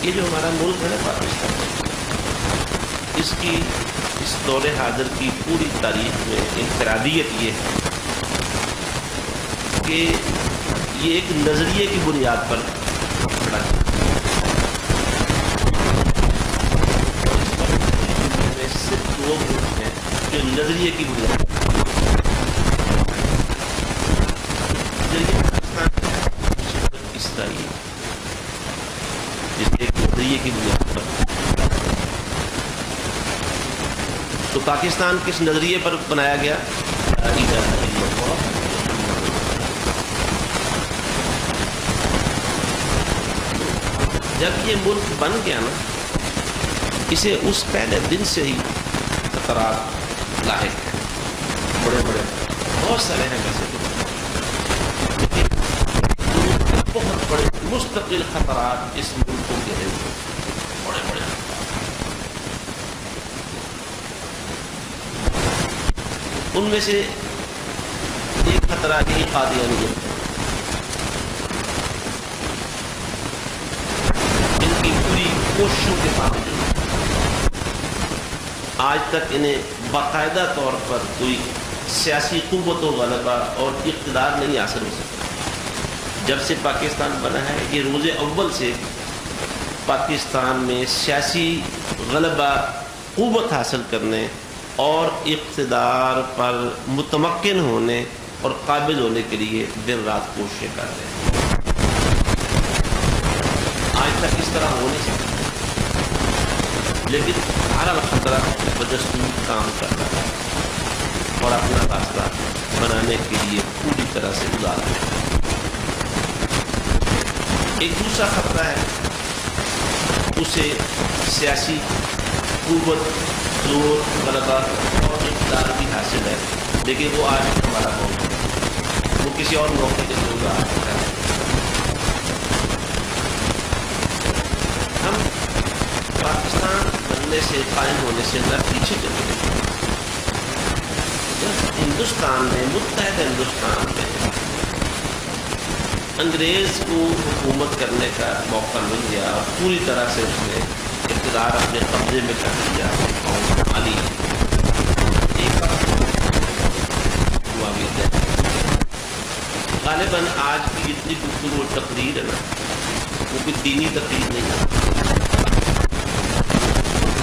یہ جو ہمارا ملک ہے نا پاکستان، اس کی اس دور حاضر کی پوری تاریخ میں انفرادیت یہ ہے کہ یہ ایک نظریے کی بنیاد پر کھڑا ہے. صرف وہ گروپ ہیں جو نظریے کی بنیاد اسرائیل جس ایک نظریے کی بنیاد پر. تو پاکستان کس نظریے پر بنایا گیا؟ جب یہ ملک بن گیا نا، اسے اس پہلے دن سے ہی خطرات لاحق ہیں. بڑے بڑے بہت سارے ہیں ویسے تو، لیکن بہت بڑے مستقل خطرات اس ملک کو گھیرے ہوئے، بڑے بڑے. ان میں سے ایک خطرہ یہی قادیانیت ہے. ان کی پوری کوششوں کے باوجود آج تک انہیں باقاعدہ طور پر کوئی سیاسی قوت و غلبہ اور اقتدار نہیں حاصل ہو سکتا. جب سے پاکستان بنا ہے، یہ روز اول سے پاکستان میں سیاسی غلبہ، قوت حاصل کرنے اور اقتدار پر متمکن ہونے اور قابل ہونے کے لیے دن رات کوششیں کر رہے ہیں. آج تک اس طرح ہو نہیں سکتا، لیکن ہر خطرہ بدستور کام کر رہا ہے اور اپنا راستہ بنانے کے لیے پوری طرح سے ادار ہے. ایک دوسرا خطرہ ہے، اسے سیاسی قوت، زور، غلبہ اور اقتدار بھی حاصل ہے، لیکن وہ آج ہمارا قوم ہے، وہ کسی اور موقع کے لیے ادار کرتا ہے. ہم پاکستان بننے سے، قائم ہونے سے نہ پیچھے چلے گئے. جب ہندوستان میں، متحدہ ہندوستان میں انگریز کو حکومت کرنے کا موقع مل گیا، پوری طرح سے اس نے اقتدار اپنے قبضے میں کر لیا اور عالی ایک ہوا بھی ہے. غالباً آج کی جتنی گفتگو و تقریر ہے نا، وہ کوئی دینی تقریر نہیں ہے.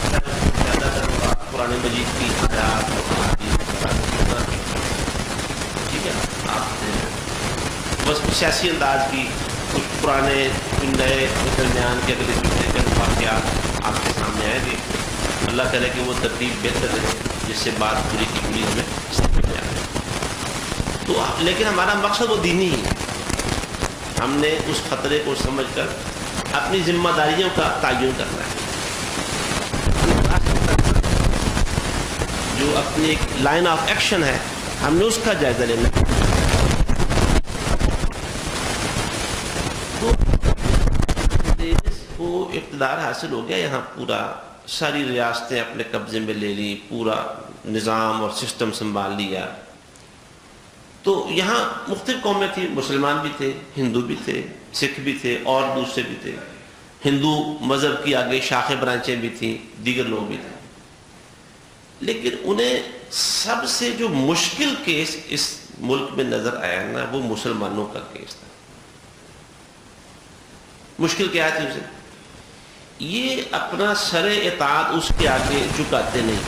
زیادہ تر قرآن مجید کی آیات اور ٹھیک ہے، آپ بس سیاسی انداز کی کچھ پرانے، کچھ نئے، درمیان کے اگلے پچھلے کے واقعات آپ کے سامنے آئیں گے. اللہ کرے کہ وہ ترتیب بہتر ہے جس سے بات پوری کی پوری ہمیں سمجھ میں آئے. تو لیکن ہمارا مقصد وہ دینی ہی ہے. ہم نے اس خطرے کو سمجھ کر اپنی ذمہ داریوں کا تعین کرنا ہے. جو اپنی ایک لائن آف ایکشن ہے، ہم نے اس کا جائزہ لینا ہے. کو اقتدار حاصل ہو گیا، یہاں پورا ساری ریاستیں اپنے قبضے میں لے لی، پورا نظام اور سسٹم سنبھال لیا. تو یہاں مختلف قومیں تھیں، مسلمان بھی تھے، ہندو بھی تھے، سکھ بھی تھے اور دوسرے بھی تھے. ہندو مذہب کی آگے شاخیں برانچیں بھی تھیں، دیگر لوگ بھی تھے. لیکن انہیں سب سے جو مشکل کیس اس ملک میں نظر آیا نا، وہ مسلمانوں کا کیس تھا. مشکل کیا تھی اسے؟ یہ اپنا سر اطاعت اس کے آگے جھکاتے نہیں،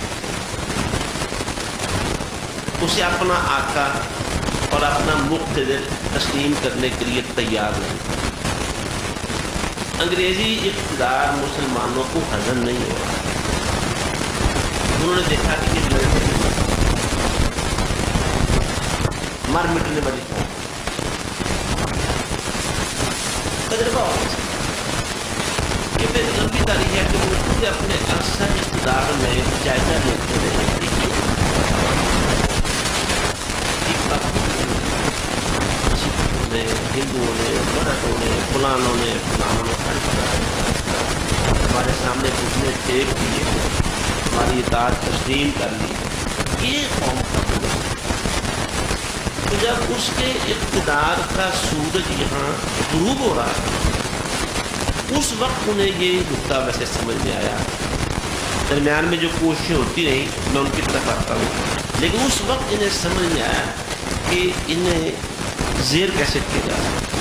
اسے اپنا آقا اور اپنا مقتدر تسلیم کرنے کے لیے تیار نہیں. انگریزی اقتدار مسلمانوں کو ہضم نہیں ہو رہا. انہوں نے دیکھا کہ یہ مر مٹنے والی تجربہ ہو گیا. یہ پھر لمبی تاریخ ہے کہ وہ خود اپنے اکثر اقتدار میں جائزہ لیتے رہے. ہندوؤں نے، مرہٹوں نے، فلانوں نے ہمارے سامنے گھٹنے ٹیک دیے، ہماری اطاعت تسلیم کر لی. یہ قوم کا تو جب اس کے اقتدار کا سورج یہاں غروب ہو رہا ہے اس وقت انہیں یہ نقطہ ویسے سمجھ میں آیا. درمیان میں جو کوششیں ہوتی رہیں میں ان کی طرف آتا ہوں, لیکن اس وقت انہیں سمجھ میں آیا کہ انہیں زیر کیسے کیا جا سکتا,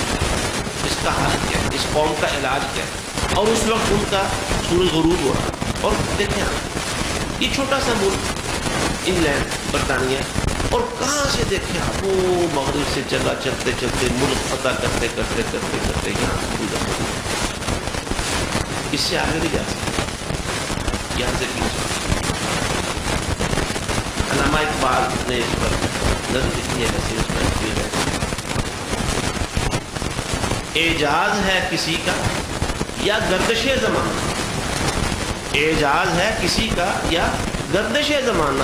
اس کا حل کیا ہے, اس قوم کا علاج کیا ہے. اور اس وقت ان کا سورج غروب ہو رہا. اور دیکھیں آپ, یہ چھوٹا سا ملک انگلینڈ برطانیہ, اور کہاں سے دیکھیں آپ وہ مغرب سے چلا چلتے چلتے ملک فتح کرتے کرتے کرتے کرتے یہاں اس سے آگے نہیں جا سکتے, یہاں سے پیچھے. علامہ اقبال نے اس پر نظر لکھی ہے, ویسے اس میں لکھی ہے اعجاز ہے کسی کا یا گردش زمانہ, اعجاز ہے کسی کا یا گردش زمانہ,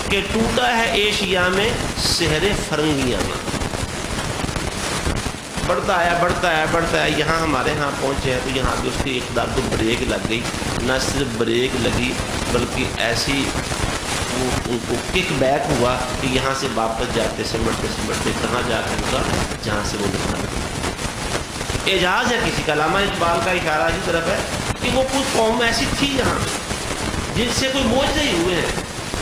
کہ ٹوٹا ہے ایشیا میں سحر فرنگیاں. بڑھتا ہے بڑھتا ہے بڑھتا ہے, یہاں ہمارے ہاں پہنچے ہیں تو یہاں بھی اس کی اقدار کو بریک لگ گئی. نہ صرف بریک لگی بلکہ ایسی ان کو کک بیک ہوا کہ یہاں سے واپس جاتے سمٹتے سمٹتے کہاں جا کے ہوگا جہاں سے وہ نکلا. اعجاز ہے کسی کا. علامہ اقبال کا اشارہ اسی طرف ہے کہ وہ کچھ قوم ایسی تھی یہاں جن سے کوئی معجزے ہی ہوئے ہیں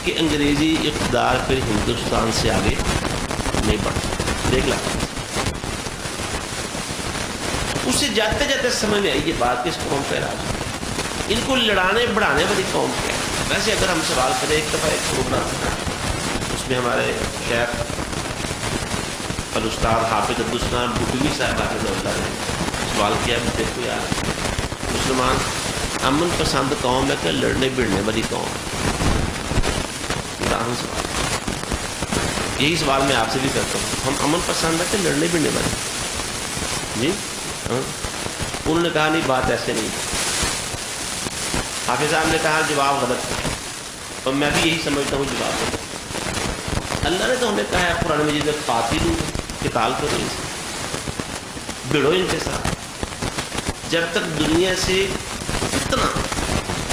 کہ انگریزی اقتدار پھر ہندوستان سے آگے نہیں بڑھتا. دیکھ لا اس سے جاتے جاتے سمجھ میں آئی یہ بات کہ اس قوم کا علاج ان کو لڑانے بڑھانے والی قوم کیا ہے. ویسے اگر ہم سوال کریں, ایک دفعہ ایک پروگرام تھا اس میں ہمارے شیخ الاستاذ حافظ عبدالسلام بٹوی صاحب حافظ اللہ نے سوال کیا, دیکھو یار مسلمان امن پسند قوم ہے کہ لڑنے بڑھنے والی قوم. سوال یہی سوال میں آپ سے بھی کرتا ہوں, ہم امن پسند ہے کہ لڑنے بڑھنے والے؟ جی انہوں نے کہا نہیں بات ایسے نہیں. حافظ صاحب نے کہا جواب غلط ہے, اور میں بھی یہی سمجھتا ہوں جواب غلط. اللہ نے تو ہمیں کہا ہے قرآن مجید میں قاتل قتال کرو ان سے, بڑھو ان کے ساتھ. جب تک دنیا سے اتنا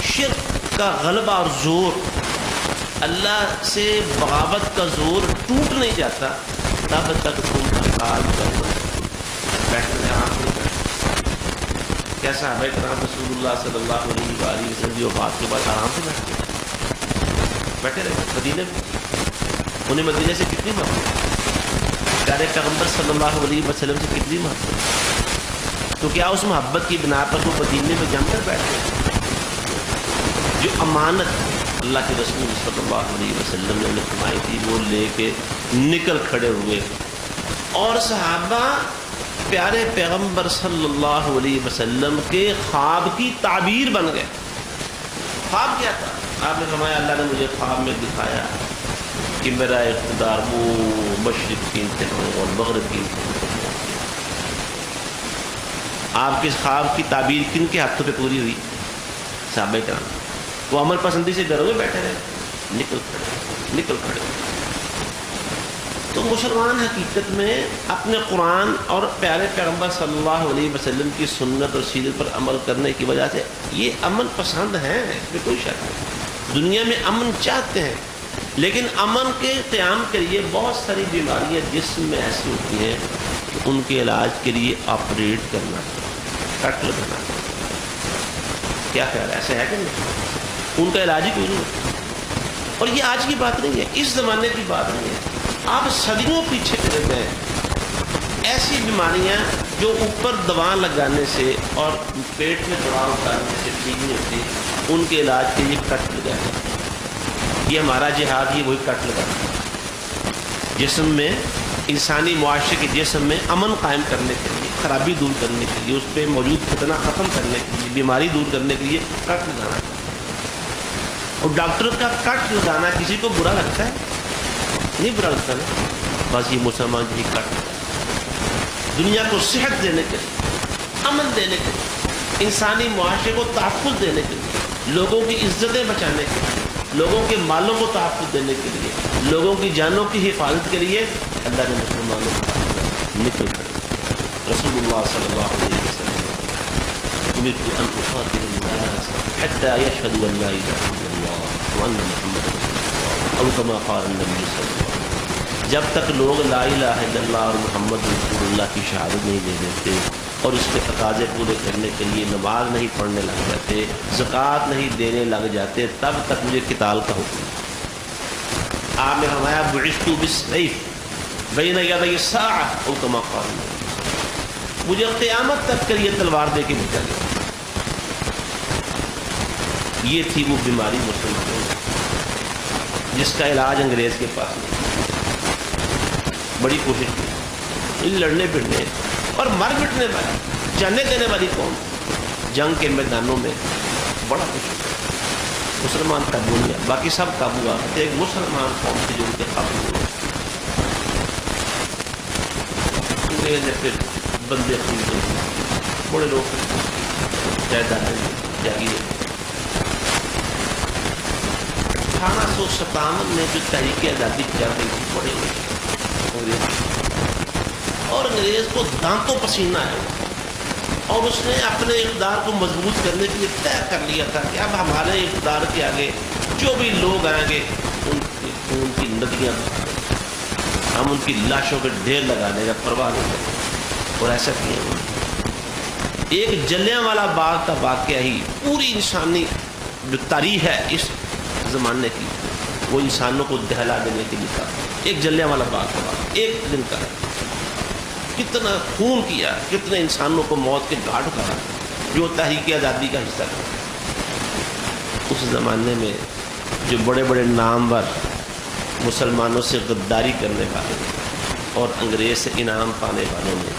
شرک کا غلبہ اور زور, اللہ سے بغاوت کا زور ٹوٹ نہیں جاتا, تب تک تم قتال کرو. بیٹھنے آپ کیسا ہے کرام رسول اللہ صلی اللہ علیہ وآلہ وسلم کی وفات کے بعد آرام سے بیٹھے رہے مدینے میں. انہیں مدینے سے کتنی محبت, پیارے پیغمبر صلی اللہ علیہ وسلم سے کتنی محبت, تو کیا اس محبت کی بنا پر وہ مدینے میں جم کر بیٹھے؟ جو امانت اللہ کے رسول صلی اللہ علیہ وسلم نے فرمائی تھی وہ لے کے نکل کھڑے ہوئے, اور صحابہ پیارے پیغمبر صلی اللہ علیہ وسلم کے خواب کی تعبیر بن گئے. خواب کیا تھا؟ آپ نے فرمایا اللہ نے مجھے خواب میں دکھایا کہ میرا اقتدار وہ مشرق کی انتہا اور مغرب کی انتہا. آپ کے خواب کی تعبیر کن کے ہاتھوں پہ پوری ہوئی؟ صحابہ کرام. وہ عمل پسندی سے گھروں میں بیٹھے رہے, نکل کھڑے. تو مسلمان حقیقت میں اپنے قرآن اور پیارے پیغمبر صلی اللہ علیہ وسلم کی سنت اور سیرت پر عمل کرنے کی وجہ سے یہ امن پسند ہیں, اس میں کوئی شک نہیں. دنیا میں امن چاہتے ہیں, لیکن امن کے قیام کے لیے بہت ساری بیماریاں جسم میں ایسی ہوتی ہیں کہ ان کے علاج کے لیے آپریٹ کرنا, کٹ لگانا. کیا خیال ہے, ایسے ہے کہ نہیں؟ ان کا علاج ہی کوئی نہیں. اور یہ آج کی بات نہیں ہے, اس زمانے کی بات نہیں ہے. آپ صدیوں پیچھے چلے گئے. ایسی بیماریاں جو اوپر دوا لگانے سے اور پیٹ میں دوا ڈالنے سے ٹھیک نہیں ہوتی, ان کے علاج کے لیے کٹ لگانا. یہ ہمارا جہاد یہ وہی کٹ لگانا جسم میں, انسانی معاشرے کے جسم میں امن قائم کرنے کے لیے, خرابی دور کرنے کے لیے, اس پہ موجود فتنہ ختم کرنے کے لیے, بیماری دور کرنے کے لیے کٹ لگانا. اور ڈاکٹر کا کٹ لگانا کسی کو برا لگتا ہے؟ نہیں برا لگتا نا. بس یہ مسلمان کی کٹ دنیا کو صحت دینے کے لیے, امن دینے کے لیے, انسانی معاشرے کو تحفظ دینے کے لیے, لوگوں کی عزتیں بچانے کے لیے, لوگوں کے مالوں کو تحفظ دینے کے لیے, لوگوں کی جانوں کی حفاظت کے لیے اللہ نے مسلمانوں کو نکل کھڑے. رسول اللہ صلی اللہ علیہ وسلم امرت ان اقاتل الناس حتى يشهدوا ان لا اله الا الله وان محمد رسول الله او كما قال النبي صلی اللہ علیہ وسلم. جب تک لوگ لا الہ الا اللہ اور محمد رسول اللہ کی شہادت نہیں دے دیتے اور اس کے تقاضے پورے کرنے کے لیے نماز نہیں پڑھنے لگ جاتے، زکوٰۃ نہیں دینے لگ جاتے، تب تک مجھے قتال کا حکم ہے۔ آپ نے فرمایا بعثت بالسیف بین یدی الساعہ او کما قال، مجھے قیامت تک کے لیے تلوار دے کے بھیجا گیا۔ یہ تھی وہ بیماری مسلمانوں کی جس کا علاج انگریز کے پاس نہیں۔ بڑی کوشش کی، لڑنے پڑنے اور مر مٹنے والی، جانے دینے والی قوم، جنگ کے میدانوں میں بڑا کچھ مسلمان قابو نہیں، باقی سب قابو آ گئے، ایک مسلمان قوم تھی جو ان کے قابو ہوئے۔ انگریز نے پھر بندے خریدے، بڑے لوگ جائیدادیں جاگیریں۔ 1857 میں جو تحریک آزادی چل رہی تھی بڑے انگریز، اور انگریز کو دانتوں پسینہ ہے، اور اس نے اپنے اقتدار کو مضبوط کرنے کے لیے طے کر لیا تھا کہ اب ہمارے اقتدار کے آگے جو بھی لوگ آئیں گے ان کی ندیاں، ہم ان کی لاشوں کے ڈھیر لگانے کا پرواہ نہیں کریں، اور ایسا کیا انہوں نے۔ ایک جلیانوالہ باغ کا واقعہ ہی پوری انسانی جو تاریخ ہے اس زمانے کی، وہ انسانوں کو دہلا دینے کے لیے تھا۔ ایک جلیانوالہ باغ کا واقعہ ایک دن کا، کتنا خون کیا، کتنے انسانوں کو موت کے گھاٹ اتارا جو تحریک آزادی کا حصہ تھا۔ اس زمانے میں جو بڑے بڑے نامور مسلمانوں سے غداری کرنے والے اور انگریز سے انعام پانے والوں میں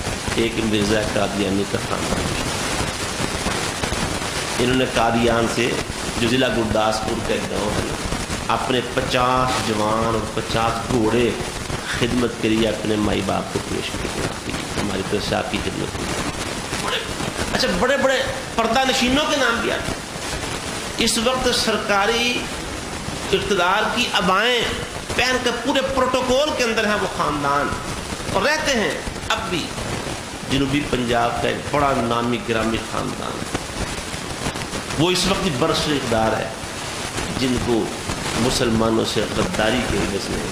ایک مرزا قادیانی کا خاندان، انہوں نے قادیان سے، جو ضلع گرداسپور کا ایک گاؤں ہے، اپنے 50 جوان اور 50 گھوڑے خدمت کے لیے اپنے مائی باپ کو پیش کیا، ہماری پیشہ کی خدمت کی۔ اچھا، بڑے بڑے پردہ نشینوں کے نام دیا۔ اس وقت سرکاری اقتدار کی عبائیں پہن کر پورے پروٹوکول کے اندر ہیں وہ خاندان، اور رہتے ہیں اب بھی جنوبی پنجاب کا ایک بڑا نامی گرامی خاندان ہے۔ وہ اس وقت برسر اقتدار ہے، جن کو مسلمانوں سے غداری کے عوض میں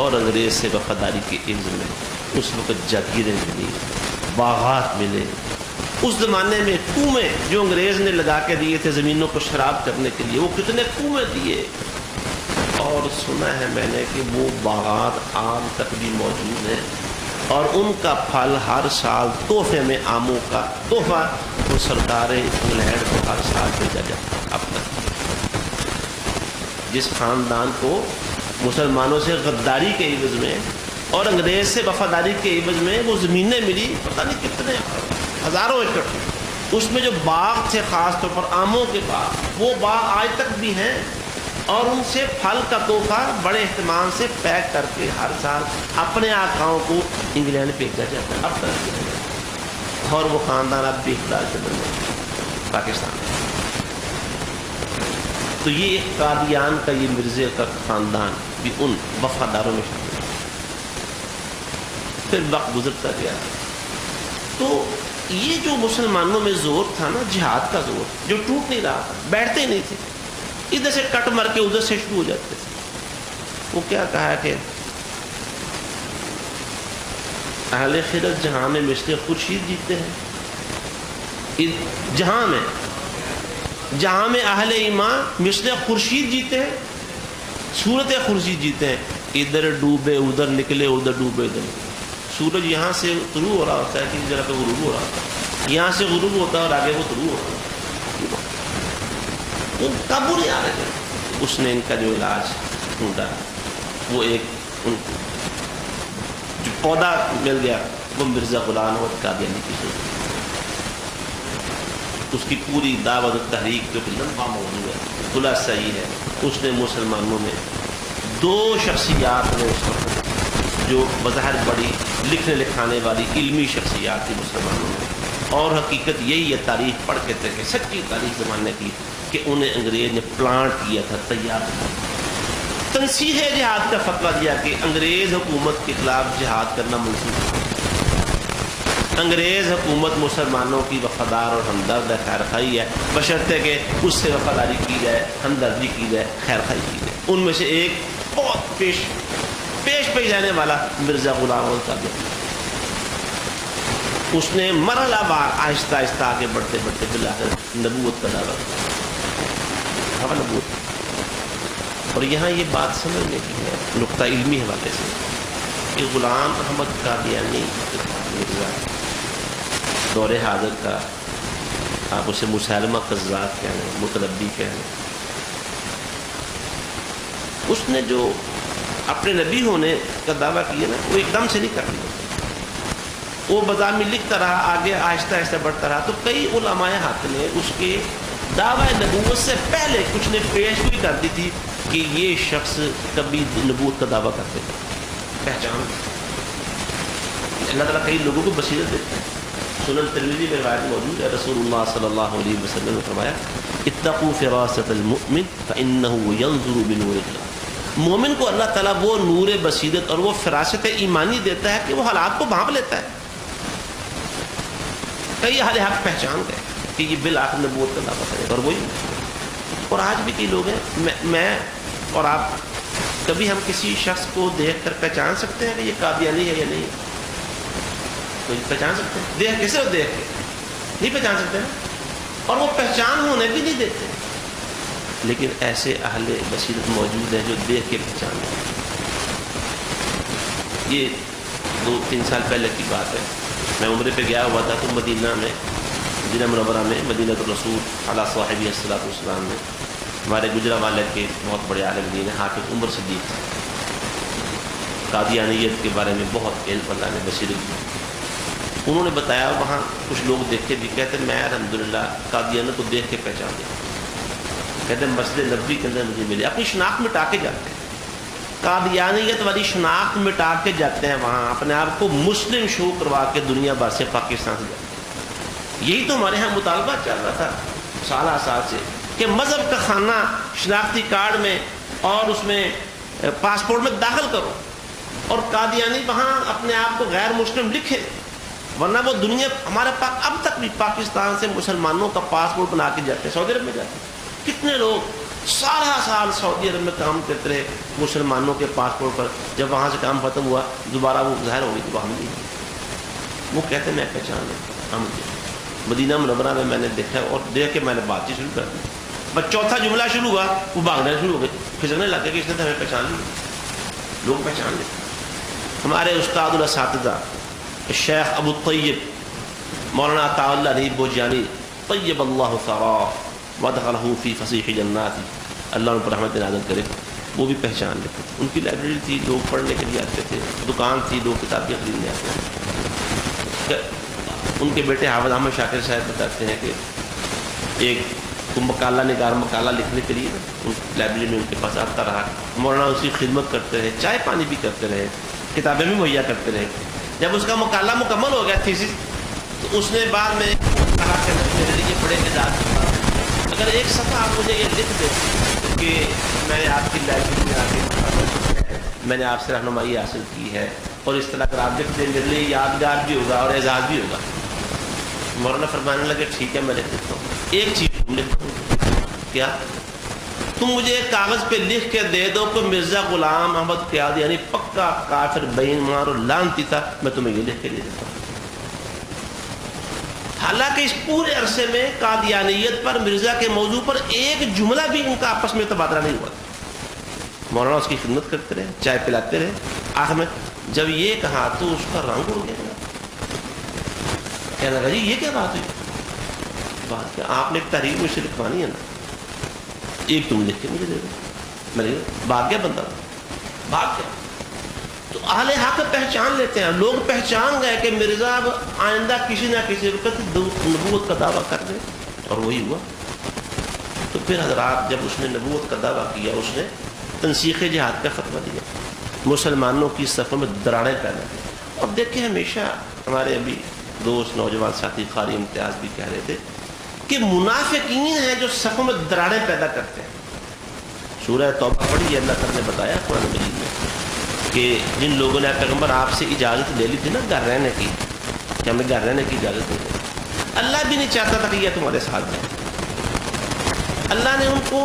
اور انگریز سے وفاداری کے عوض میں اس وقت جاگیریں ملی، باغات ملے۔ اس زمانے میں کنویں جو انگریز نے لگا کے دیے تھے زمینوں کو شراب کرنے کے لیے، وہ کتنے کنویں دیے، اور سنا ہے میں نے کہ وہ باغات آج تک بھی موجود ہیں، اور ان کا پھل ہر سال تحفے میں آموں کا تحفہ وہ سرکار انگلینڈ کو ہر سال بھیجا جاتا ہے۔ اب تک جس خاندان کو مسلمانوں سے غداری کے عوض میں اور انگریز سے وفاداری کے عوض میں وہ زمینیں ملی، پتہ نہیں کتنے ہزاروں ایکڑ، اس میں جو باغ تھے خاص طور پر آموں کے باغ، وہ باغ آج تک بھی ہیں، اور ان سے پھل کا تحفہ بڑے اہتمام سے پیک کر کے ہر سال اپنے آقاؤں کو انگلینڈ بھیجا جاتا ہے اب تک، اور وہ خاندان اب بھی اقتدار سے بن گئے پاکستان میں۔ تو یہ ایک قادیان کا یہ مرزے کا خاندان بھی ان وفاداروں میں شامل ہے۔ پھر وقت گزرتا گیا تو یہ جو مسلمانوں میں زور تھا نا، جہاد کا زور جو ٹوٹ نہیں رہا تھا، بیٹھتے نہیں تھے، ادھر سے کٹ مر کے ادھر سے شروع ہو جاتے تھے۔ وہ کیا کہا کہ اہل خرد جہاں میں مثل خورشید جیتے ہیں، جہاں میں اہل ایمان مثل خورشید جیتے ہیں، صورت خورشید جیتے ہیں، ادھر ڈوبے ادھر نکلے، ادھر ڈوبے ادھر نکلے۔ سورج یہاں سے طلوع ہو رہا ہوتا ہے، کسی جگہ پہ غروب ہو رہا ہوتا ہے، یہاں سے غروب ہوتا ہے اور آگے وہ طلوع ہو رہا ہوتا ہے، وہ قابو نہیں آ رہے تھے۔ اس نے ان کا جو علاج ڈھونڈا، وہ ایک ان جو پودا مل گیا، وہ مرزا غلام احمد قادیانی کی صورت، اس کی پوری دعوت و تحریک جو کہ لمبا موضوع ہے، خلاصہ یہ ہے، اس نے مسلمانوں میں دو شخصیات نے اس وقت جو بظاہر بڑی لکھنے لکھانے والی علمی شخصیات تھی مسلمانوں میں، اور حقیقت یہی ہے تاریخ پڑھ کے کہ سچی تاریخ زمانے کی، کہ انہیں انگریز نے پلانٹ کیا تھا، تیار کیا، تنسیح جہاد کا فتویٰ دیا کہ انگریز حکومت کے خلاف جہاد کرنا منسوخ ہے۔ انگریز حکومت مسلمانوں کی وفادار اور ہمدرد ہے، خیر خواہی ہے، بشرطے کہ اس سے وفاداری کی جائے، ہمدردی کی جائے، خیر خواہی کی جائے۔ ان میں سے ایک بہت پیش پہ جانے والا مرزا غلام احمد قادیانی، اس نے مرحلہ وار آہستہ آہستہ آگے بڑھتے بڑھتے بالآخر نبوت کا دعویٰ کیا نبوت. اور یہاں یہ بات سمجھنے کی ہے نقطہ علمی حوالے سے کہ غلام احمد قادیانی مرزا دور حاضر کا، آپ اسے مسلمہ قذاب کہہ لیں، متنبی کہہ لیں، اس نے جو اپنے نبی ہونے کا دعویٰ کیا نا وہ ایک دم سے نہیں کر لیا. وہ بذامی لکھتا رہا، آگے آہستہ آہستہ بڑھتا رہا. تو کئی علماء حق نے اس کے دعویٰ نبوت سے پہلے کچھ نے پیشگوئی کر دی تھی کہ یہ شخص کبھی نبوت کا دعویٰ کرتے ہیں. پہچان اللہ تعالیٰ کئی لوگوں کو بصیرت دیتے ہیں. سنن ترمذی میں روایت موجود ہے، رسول اللہ صلی اللہ علیہ وسلم نے فرمایا اتقوا فراست المؤمن فانه ينظر بنور اللہ. مومن کو اللہ تعالیٰ وہ نور بصیرت اور وہ فراست ایمانی دیتا ہے کہ وہ حالات کو بھانپ لیتا ہے. کئی اہل حق پہچان گئے کہ یہ بالآخر نبوت کا دعویٰ کرے اور وہی. اور آج بھی کئی لوگ ہیں، میں اور آپ کبھی ہم کسی شخص کو دیکھ کر پہچان سکتے ہیں کہ یہ قادیانی ہے یا نہیں؟ کوئی پہچان سکتے ہیں؟ دیکھ کے صرف دیکھ کے نہیں پہچان سکتے ہیں، اور وہ پہچان ہونے بھی نہیں دیتے. لیکن ایسے اہل بصیرت موجود ہیں جو دیکھ کے پہچان ہیں. یہ 2-3 سال پہلے کی بات ہے، میں عمرے پہ گیا ہوا تھا تو مدینہ منورہ میں مدینہ الرسول علی صاحبہ الصلاۃ والسلام میں ہمارے گجرانوالے کے بہت بڑے عالم دین ہیں حافظ عمر صدیق، قادیانیت کے بارے میں بہت علم اللہ نے بصیرت دی. انہوں نے بتایا وہاں کچھ لوگ دیکھتے بھی کہتے میں الحمدللہ قادیانیت کو دیکھ کے پہچان گیا. کہتے ہیں مسجد نبوی کے اندر مجھے ملے، اپنی شناخت مٹا کے جاتے ہیں، قادیانیت والی شناخت مٹا کے جاتے ہیں وہاں، اپنے آپ کو مسلم شو کروا کے دنیا بھر سے پاکستان سے جاتے ہیں. یہی تو ہمارے ہاں مطالبہ چل رہا تھا سالہ سال سے کہ مذہب کا خانہ شناختی کارڈ میں اور اس میں پاسپورٹ میں داخل کرو، اور قادیانی وہاں اپنے آپ کو غیر مسلم لکھے، ورنہ وہ دنیا ہمارے پاس اب تک بھی پاکستان سے مسلمانوں کا پاسپورٹ بنا کے جاتے ہیں، سعودی عرب میں جاتے ہیں. کتنے لوگ سارا سال سعودی عرب میں کام کرتے رہے مسلمانوں کے پاسپورٹ پر، جب وہاں سے کام ختم ہوا دوبارہ وہ ظاہر ہو گئی تو ہم نہیں. وہ کہتے ہیں میں پہچان لیں ہم. مدینہ منورہ میں نے دیکھا اور دیکھ کے میں نے بات چیت شروع کر دی. بس چوتھا جملہ شروع ہوا وہ بھاگنا شروع ہو گئے، کھسکنے لگ گئے کہ اس نے تو ہمیں پہچان لیا. لوگ پہچان لیتے. ہمارے استاد الاساتذہ الشیخ ابو الطیب مولانا عطاء اللہ علی بوجانی طیب اللہ ثراه وادخلہ فی فصیح جنات، اللہ ان پر رحمت نازل کرے، وہ بھی پہچان لیتے. ان کی لائبریری تھی، لوگ پڑھنے کے لیے آتے تھے، دکان تھی، لوگ کتابیں خریدنے آتے تھے. ان کے بیٹے حافظ احمد شاکر صاحب بتاتے ہیں کہ ایک مقالہ نگار مقالہ لکھنے کے لیے ان لائبریری میں ان کے پاس آتا رہا. مولانا اس کی خدمت کرتے رہے، چائے پانی بھی کرتے رہے، کتابیں بھی مہیا کرتے رہے. جب اس کا مقالہ مکمل ہو گیا تھیسس، تو اس نے بعد میں کہا کہ میرے لیے بڑے اعزاز کی بات ہے، اگر ایک صفحہ آپ مجھے یہ لکھ دیں کہ میں نے آپ کی لائبریری میں آ کے میں نے آپ سے رہنمائی حاصل کی ہے، اور اس طرح اگر آپ لکھ دیں میرے لیے یادگار بھی ہوگا اور اعزاز بھی ہوگا. مولانا فرمانے لگے ٹھیک ہے میں لکھ دیتا ہوں. ایک چیز تم لکھ دو، کیا؟ تم مجھے ایک کاغذ پہ لکھ کے دے دو کہ مرزا غلام احمد قادیانی پکا کافر بے ایمان اور لعنتی تھا، میں تمہیں یہ لکھ کے دے دیتا ہوں. حالانکہ اس پورے عرصے میں قادیانیت پر مرزا کے موضوع پر ایک جملہ بھی ان کا آپس میں تبادلہ نہیں ہوا. مولانا اس کی خدمت کرتے رہے، چائے پلاتے رہے. آخر میں جب یہ کہا تو اس کا رنگ ہو گیا، کہنے لگا جی یہ کیا بات ہوئی؟ بات کیا؟ آپ نے ایک تحریر مجھ سے لکھوانی ہے نا، ایک تم لکھ کے مجھے دے دو. میں نے بھاگ گیا بندہ، بھاگ گیا. تو اہل حق پہچان لیتے ہیں، لوگ پہچان گئے کہ مرزا اب آئندہ کسی نہ کسی وقت نبوت کا دعویٰ کر دے، اور وہی ہوا. تو پھر حضرات جب اس نے نبوت کا دعویٰ کیا، اس نے تنسیخ جہاد کا فتویٰ دیا، مسلمانوں کی صفوں میں دراڑیں پیدا کی. اور دیکھیں ہمیشہ ہمارے ابھی دوست نوجوان ساتھی قاری امتیاز بھی کہہ رہے تھے کہ منافقین ہیں جو صفوں میں دراڑیں پیدا کرتے ہیں. سورہ توبہ پڑھی ہے، اللہ تعالیٰ نے بتایا قرآن مجید میں کہ جن لوگوں نے پیغمبر آپ سے اجازت لے لی تھی نا گھر رہنے کی، کہ ہمیں گھر رہنے کی اجازت دے دیں، اللہ بھی نہیں چاہتا تھا کہ یہ تمہارے ساتھ جائے. اللہ نے ان کو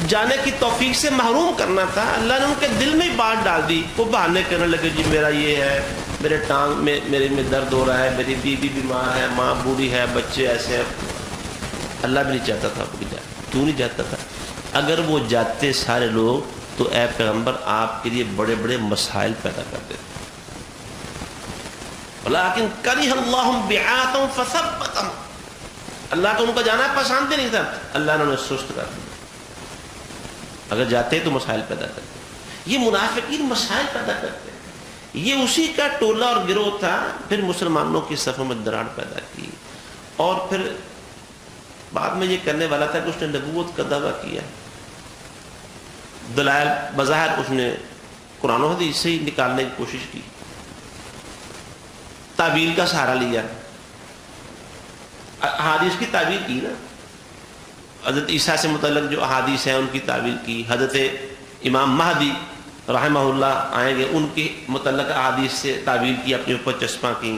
جانے کی توفیق سے محروم کرنا تھا، اللہ نے ان کے دل میں بات ڈال دی. وہ بہانے کرنے لگے جی میرا یہ ہے، میرے ٹانگ میں میرے میں درد ہو رہا ہے، میری بیوی بیمار ہے، ماں بوڑھی ہے، بچے ایسے ہیں. اللہ بھی نہیں چاہتا تھا کہ جائے، کیوں نہیں چاہتا تھا؟ اگر وہ جاتے سارے لوگ تو اے پیغمبر آپ کے لیے بڑے بڑے مسائل پیدا کر دیتے. لیکن کرہ اللہ بعاثهم فثبتهم، اللہ کو ان کا جانا پسند نہیں تھا، اللہ نے انہیں سست کر دیا. اگر جاتے تو مسائل پیدا کرتے. یہ منافقین مسائل پیدا کرتے. یہ اسی کا ٹولہ اور گروہ تھا. پھر مسلمانوں کی صفوں میں دراڑ پیدا کی، اور پھر بعد میں یہ کرنے والا تھا کہ اس نے نبوت کا دعویٰ کیا. دلائل بظاہر اس نے قرآن و حدیث سے ہی نکالنے کی کوشش کی، تعبیر کا سہارا لیا، احادیث کی تعبیر کی نا. حضرت عیسیٰ سے متعلق جو احادیث ہیں ان کی تعبیر کی. حضرت امام مہدی رحمہ اللہ آئیں گے، ان کی متعلق احادیث سے تعبیر کی، اپنے اوپر چشمہ کی.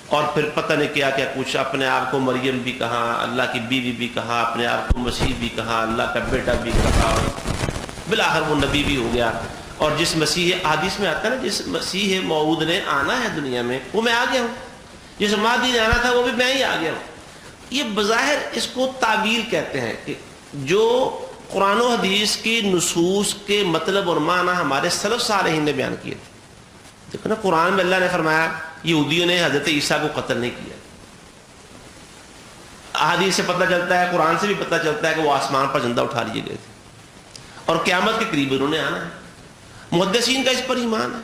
اور پھر پتہ نہیں کیا کیا کچھ، اپنے آپ کو مریم بھی کہا، اللہ کی بیوی بھی کہا، اپنے آپ کو مسیح بھی کہا، اللہ کا بیٹا بھی کہا، بالآخر وہ نبی بھی ہو گیا. اور جس مسیح حدیث میں آتا ہے نا، جس مسیح موعود نے آنا ہے دنیا میں وہ میں آ گیا ہوں، جس مہدی نے آنا تھا وہ بھی میں ہی آ گیا ہوں. یہ بظاہر اس کو تعبیر کہتے ہیں کہ جو قرآن و حدیث کی نصوص کے مطلب اور معنی ہمارے سلف صالحین نے بیان کیے. دیکھو نا، قرآن میں اللہ نے فرمایا یہودیوں نے حضرت عیسیٰ کو قتل نہیں کیا. احادیث سے پتہ چلتا ہے، قرآن سے بھی پتہ چلتا ہے کہ وہ آسمان پر زندہ اٹھا لیے گئے تھے اور قیامت کے قریب انہوں نے آنا ہے. محدثین کا اس پر ایمان ہے،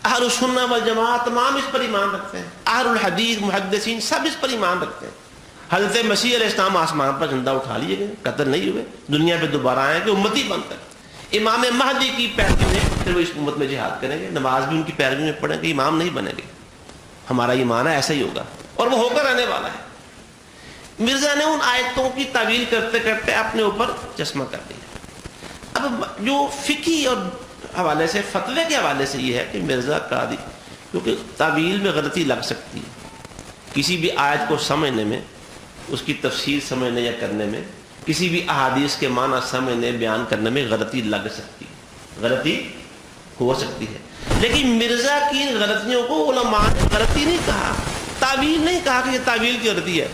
اہل السنہ والجماعت تمام اس پر ایمان رکھتے ہیں، اہل الحدیث محدثین سب اس پر ایمان رکھتے ہیں. حضرت مسیح علیہ السلام آسمان پر زندہ اٹھا لیے گئے، قتل نہیں ہوئے، دنیا پہ دوبارہ آئیں گے امتی بن کر. امام مہدی کی پیروی میں پھر وہ اس امت میں جہاد کریں گے، نماز بھی ان کی پیروی میں پڑھیں گے، امام نہیں بنیں گے. ہمارا ایمان ہے ایسا ہی ہوگا اور وہ ہو کر رہنے والا ہے. مرزا نے ان آیتوں کی تعویل کرتے کرتے اپنے اوپر چشمہ کر دیا. اب جو فقہی اور حوالے سے، فتوے کے حوالے سے یہ ہے کہ مرزا قاضی، کیونکہ تعویل میں غلطی لگ سکتی ہے، کسی بھی آیت کو سمجھنے میں، اس کی تفسیر سمجھنے یا کرنے میں، کسی بھی احادیث کے معنی سمجھنے بیان کرنے میں غلطی لگ سکتی ہے، غلطی ہو سکتی ہے. لیکن مرزا کی غلطیوں کو علماء نے غلطی نہیں کہا، تعویل نہیں کہا کہ یہ تعویل کی غلطی ہے،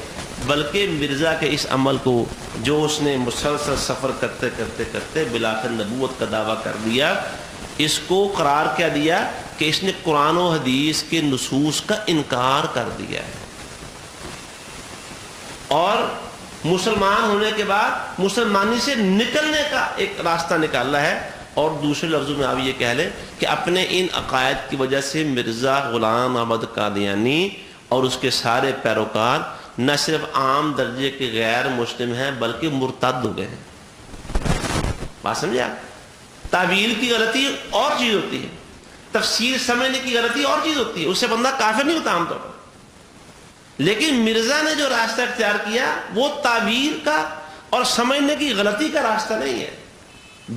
بلکہ مرزا کے اس عمل کو جو اس نے مسلسل سفر کرتے کرتے کرتے بالآخر نبوت کا دعویٰ کر دیا، اس کو قرار کیا دیا کہ اس نے قرآن و حدیث کے نصوص کا انکار کر دیا ہے. اور مسلمان ہونے کے بعد مسلمانی سے نکلنے کا ایک راستہ نکالا ہے. اور دوسرے لفظوں میں آپ یہ کہہ لیں کہ اپنے ان عقائد کی وجہ سے مرزا غلام احمد قادیانی اور اس کے سارے پیروکار نہ صرف عام درجے کے غیر مسلم ہیں بلکہ مرتد ہو گئے ہیں. بات سمجھے آپ؟ تعویل کی غلطی اور چیز ہوتی ہے، تفسیر سمجھنے کی غلطی اور چیز ہوتی ہے، اس سے بندہ کافر نہیں ہوتا عام طور پر. لیکن مرزا نے جو راستہ اختیار کیا وہ تعویل کا اور سمجھنے کی غلطی کا راستہ نہیں ہے،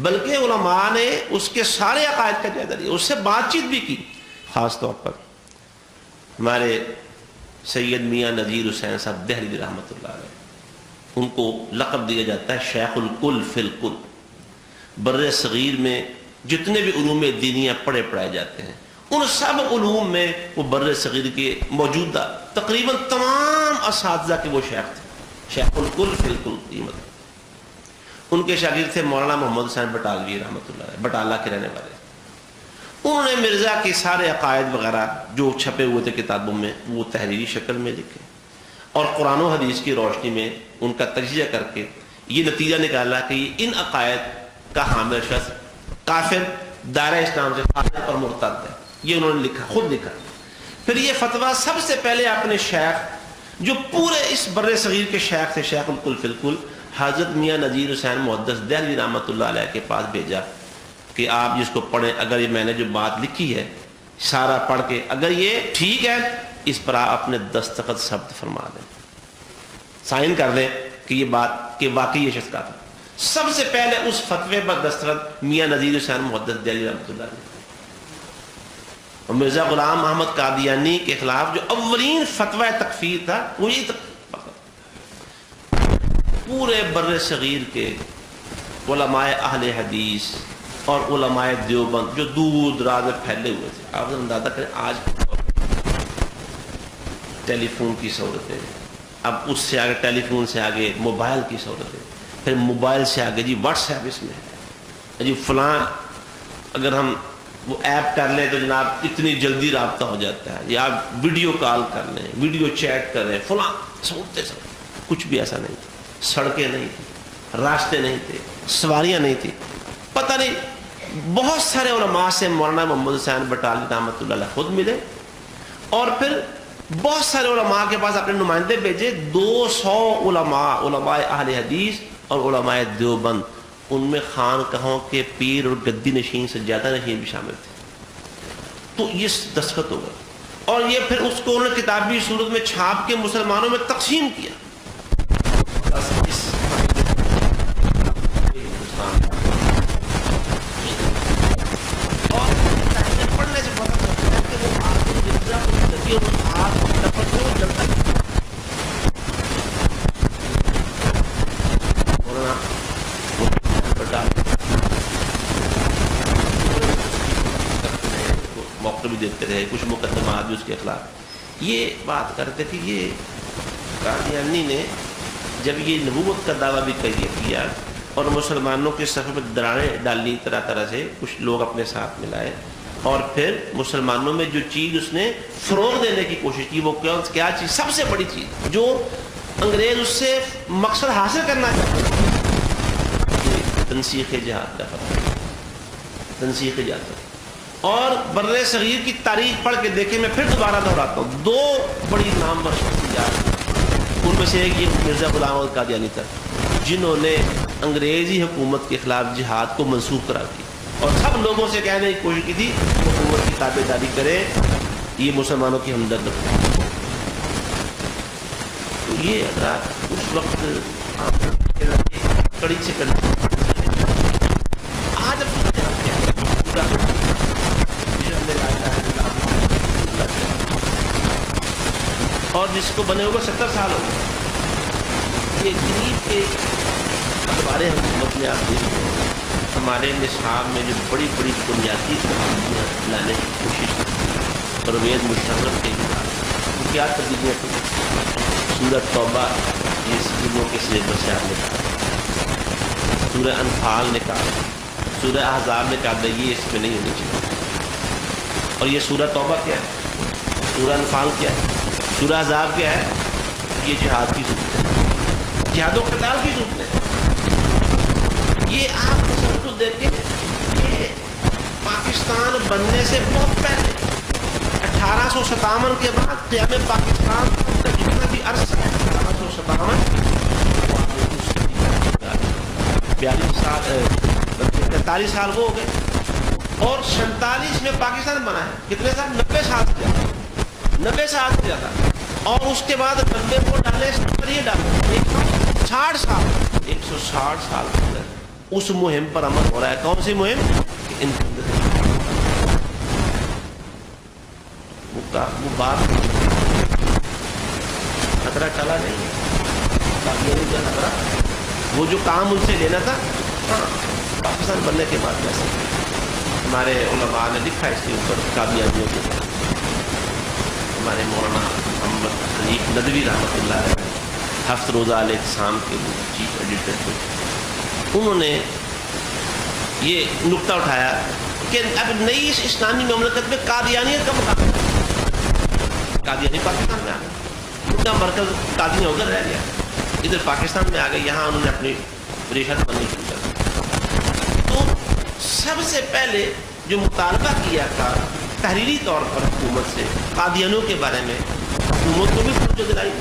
بلکہ علماء نے اس کے سارے عقائد کا جائزہ لیا، اس سے بات چیت بھی کی. خاص طور پر ہمارے سید میاں نذیر حسین صاحب دہلوی رحمۃ اللہ علیہ، ان کو لقب دیا جاتا ہے شیخ الکل فی الکل. بر صغیر میں جتنے بھی علوم دینیہ پڑھائے جاتے ہیں ان سب علوم میں وہ بر صغیر کے موجودہ تقریباً تمام اساتذہ کے وہ شیخ تھے، شیخ الکل فی الکل قیمت. ان کے شاگرد تھے مولانا محمد حسین بٹالوی رحمۃ اللہ علیہ، بٹالہ کے رہنے والے. انہوں نے مرزا کے سارے عقائد وغیرہ جو چھپے ہوئے تھے کتابوں میں وہ تحریری شکل میں لکھے اور قرآن و حدیث کی روشنی میں ان کا تجزیہ کر کے یہ نتیجہ نکالا کہ ان عقائد کا حامل شخص کافر، دائرہ اسلام سے خارج اور مرتد ہے. یہ انہوں نے لکھا، خود لکھا. پھر یہ فتویٰ سب سے پہلے اپنے شیخ جو پورے اس بر صغیر کے شیخ تھے، شیخ الکل فی الکل، حضرت میاں نذیر حسین محدث دہلوی رحمۃ اللہ علیہ کے پاس بھیجا کہ آپ جس کو پڑھیں، اگر یہ میں نے جو بات لکھی ہے سارا پڑھ کے اگر یہ ٹھیک ہے اس پر آپ اپنے دستخط ثبت فرما دیں، سائن کر دیں کہ یہ بات کہ واقعی یہ شخص کا تھا. سب سے پہلے اس فتوے پر دستخط میاں نذیر حسین محدث دہلوی رحمۃ اللہ علیہ. اور مرزا غلام احمد قادیانی کے خلاف جو اولین فتویٰ تکفیر تھا وہ یہ پورے بر صغیر کے علماء اہل حدیث اور علماء دیوبند جو دور دراز میں پھیلے ہوئے تھے. آپ اندازہ کریں آج ٹیلی فون کی سہولتیں, اب اس سے آگے ٹیلی فون سے آگے موبائل کی سہولتیں, پھر موبائل سے آگے جی واٹس ایپ اس میں ہے جی, فلاں اگر ہم وہ ایپ کر لیں تو جناب اتنی جلدی رابطہ ہو جاتا ہے, یا آپ ویڈیو کال کر لیں, ویڈیو چیٹ کر لیں, فلاں سہولتیں سب. کچھ بھی ایسا نہیں تھا, سڑکیں نہیں تھیں, راستے نہیں تھے, سواریاں نہیں تھیں, پتہ نہیں. بہت سارے علماء سے مولانا محمد حسین بٹالی رحمۃ اللہ علیہ خود ملے, اور پھر بہت سارے علماء کے پاس اپنے نمائندے بھیجے. 200 علماء اہل حدیث اور علماء دیوبند, ان میں خانقاہوں کے پیر اور گدی نشین سے زیادہ نشین بھی شامل تھے. تو یہ دستخط ہوگا, اور یہ پھر اس کو انہوں نے کتابی صورت میں چھاپ کے مسلمانوں میں تقسیم کیا. موقع بھی دیتے رہے, کچھ مقدمات بھی اس کے خلاف. یہ بات کرتے کہ یہ قادیانی نے جب یہ نبوت کا دعویٰ بھی کیا اور مسلمانوں کے صف میں دراڑیں ڈالی طرح طرح سے, کچھ لوگ اپنے ساتھ ملائے, اور پھر مسلمانوں میں جو چیز اس نے فروغ دینے کی کوشش کی, وہ کیا چیز, سب سے بڑی چیز جو انگریز اس سے مقصد حاصل کرنا چاہتے ہیں, تنسیخ جہاد کا فتح, تنسیخ جہاد. اور بر صغیر کی تاریخ پڑھ کے دیکھیں, میں پھر دوبارہ دہراتا ہوں, 2 بڑی نامور شخصیات, ان میں سے ایک یہ مرزا غلام احمد قادیانی تھا, جنہوں نے انگریزی حکومت کے خلاف جہاد کو منسوخ قرار کیا, اور سب لوگوں سے کہنے کی کوشش کی تھی حکومت کی تابع داری کرے, یہ مسلمانوں کی ہمدرد ہو. تو یہ اگر اس وقت کڑی سے کڑی آج اور جس کو بنے ہوئے 70 سال ہو گئے. یہ غریب کے اخبار حکومت میں آپ دیکھتے ہیں, ہمارے نصاب میں جو بڑی بڑی بنیادی تبدیلیاں لانے کی کوشش کی, پرویز مشرف کے خلاف وہ کیا تبدیلیاں کی. سورۃ توبہ یہ اسکولوں کے سلیبس سے آپ نے کہا, سورہ انفال نے کہا, سورہ احزاب نے کہا یہ اس میں نہیں ہونی چاہیے. اور یہ سورہ توبہ کیا ہے, سورہ انفال کیا ہے, سورہ احزاب کیا ہے, یہ جہاد کی صورت ہے, جہاد و قتال کی صورت ہے. یہ آپ تصور دیکھیں کہ پاکستان بننے سے بہت پہلے 1857 کے بعد قیام پاکستان کا جتنا بھی عرصہ ہے 1857 42 سال 43 سال وہ ہو گئے, اور 47 میں پاکستان بنا ہے. کتنے سال, 90 سال سے زیادہ, 90 سال سے زیادہ. اور اس کے بعد 90 کو ڈالے, 70 یہ ڈالے, 160 سال, 160 سال کے اندر اس مہم پر عمل ہو رہا ہے. کون سی مہم, وہ بات خطرہ ٹلا نہیں ہے, خطرہ وہ جو کام ان سے لینا تھا. پاکستان بننے کے بعد جیسے ہمارے علماء نے لکھا اس کے اوپر قادیانیوں کے بعد, ہمارے مولانا محمد حنیف ندوی رحمۃ اللہ علیہ ہفت روزہ الاعتصام کے چیف ایڈیٹر تھے, انہوں نے یہ نقطہ اٹھایا کہ اب نئی اسلامی مملکت میں قادیانیت کا مقابلہ, قادیانی پاکستان میں آ گئے, ان کا مرکز قادیانی ادھر رہ گیا, ادھر پاکستان میں آ گئے, یہاں انہوں نے اپنی ریشت بننی شروع کر دی. تو سب سے پہلے جو مطالبہ کیا تھا تحریری طور پر حکومت سے قادیانیوں کے بارے میں, حکومت کو بھی توجہ دلائی.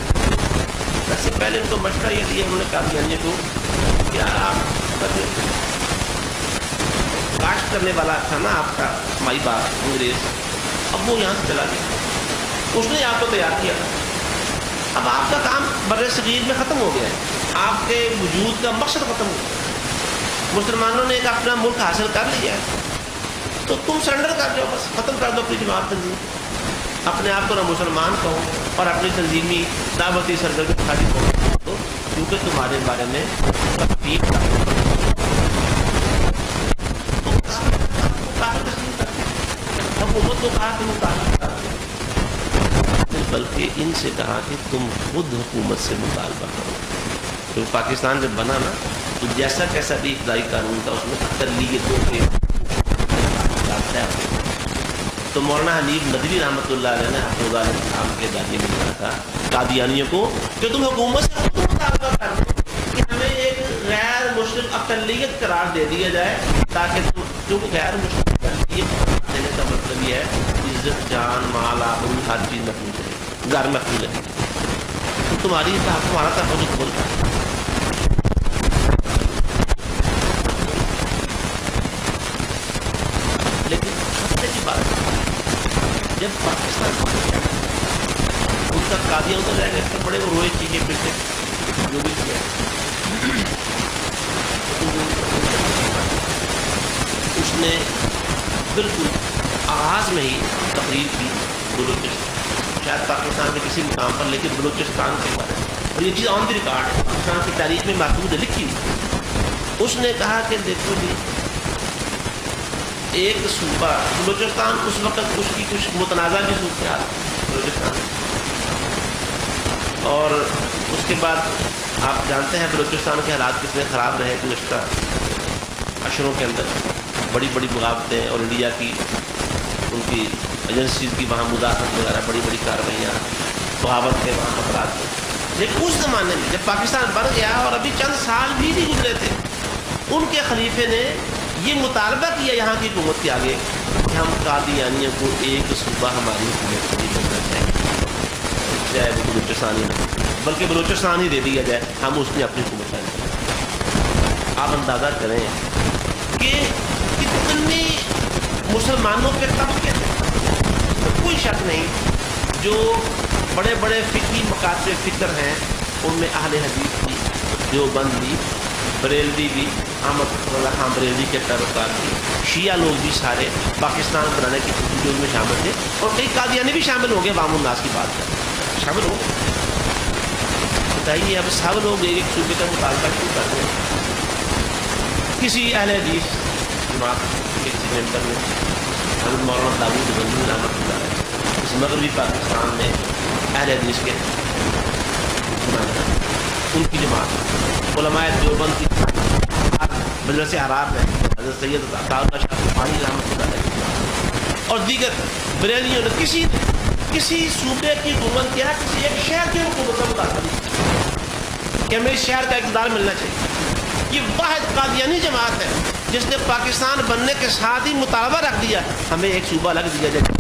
سب سے پہلے ان کو مشورہ یہ دیا انہوں نے قادیانیوں کو, کیا آپ کاشت کرنے والا تھا نا آپ کا مائی باپ انگریز, اب وہ یہاں سے چلا گیا, اس نے آپ کو تیار کیا تھا, اب آپ کا کام بر صغیر میں ختم ہو گیا ہے, آپ کے وجود کا مقصد ختم ہو گیا, مسلمانوں نے ایک اپنا ملک حاصل کر لیا ہے, تو تم سرنڈر کر جاؤ, بس ختم کر دو اپنی جماعت تنظیم, اپنے آپ کو نہ مسلمان کہو اور اپنی تنظیمی دعوتی سرگرمی خالی کہو, کیونکہ تمہارے بارے میں حکومت کو کہا کہ مطالبہ کرو، بلکہ ان سے کہا کہ تم خود حکومت سے مطالبہ کرو. تو پاکستان جب بنا نا تو جیسا کیسا بھی ابتدائی قانون تھا اس میں اقلیتوں کے تو مولانا حنیف ندوی رحمۃ اللہ علیہ نے حفظ اللہ السلام کے ذریعے میں کہا تھا قادیانیوں کو کہ تم حکومت سے خود مطالبہ کر دو کہ ہمیں ایک غیر مسلم اقلیت قرار دے دیا جائے تاکہ تم غیر مسلم اقلیت دینے کا مطلب یہ ہے عزت جان مال آبرو ہر چیز محفوظ رہے گھر محفوظ رہے تو تمہاری تمہارا تحفظ کھولتا ہے. لیکن خطرے کی بات جب پاکستان ان کا قادیاں ادھر رہ گئے تو بڑے وہ روئے چیزیں پھر سے جو بھی کیا اس نے بالکل آغاز میں ہی تقریر کی بلوچستان شاید پاکستان کے کسی مقام پر لیکن بلوچستان کے بارے میں اور یہ چیز آن دی ریکارڈ ہے پاکستان کی تاریخ میں محفوظ ہے لکھی ہوئی. اس نے کہا کہ دیکھو جی ایک صوبہ بلوچستان اس وقت اس کی کچھ متنازع بھی صورتحال بلوچستان اور اس کے بعد آپ جانتے ہیں بلوچستان کے حالات کتنے خراب رہے گزشتہ اشروں کے اندر بڑی بڑی بغاوتیں اور انڈیا کی ان کی ایجنسیز کی وہاں مداخلت وغیرہ بڑی بڑی کارروائیاں بغاوت کے وہاں خطرات تھے. لیکن اس زمانے میں جب پاکستان بن گیا اور ابھی چند سال بھی نہیں گزرے تھے ان کے خلیفے نے یہ مطالبہ کیا یہاں کی حکومت کے آگے کہ ہم قادیانیوں کو ایک صوبہ ہماری حکومت کو دینا چاہیے چاہے وہ بلوچستان ہی نہ بلکہ بلوچستان ہی دے دیا جائے ہم اس نے اپنی حکومت لائیں. آپ اندازہ کریں کہ کتنے مسلمانوں کے طبقے کوئی شک نہیں جو بڑے بڑے فقہی مکاتب فکر ہیں ان میں اہل حدیث بھی دیوبند بھی بریلوی بھی احمد اللہ خان بریلوی کے پیروکار بھی شیعہ لوگ بھی سارے پاکستان بنانے کی جرم میں شامل تھے اور کئی قادیانی بھی شامل ہو گئے عوام الناس کی بات کریں شامل ہو بتائیے اب سب لوگ ایک صوبے کا مطالبہ کیوں کر رہے ہیں. کسی اہل حدیث جماعت کے کسی ممبر نے حضرت مولانا داؤد بندی رحمۃ اللہ علیہ اس مغربی پاکستان میں اہل حدیث کے ان کی جماعت علماء دیوبند کی مجلس حرار میں حضرت سید عطا اللہ شاہ رحمانی رحمۃ اللہ علیہ اور دیگر بریلیوں نے کسی صوبے کی حکومت کیا کسی ایک شہر کی حکومت کا مطالبہ کہ ہمیں اس شہر کا اقتدار ملنا چاہیے. یہ واحد قادیانی جماعت ہے جس نے پاکستان بننے کے ساتھ ہی مطالبہ رکھ دیا ہمیں ایک صوبہ الگ دیا جائے.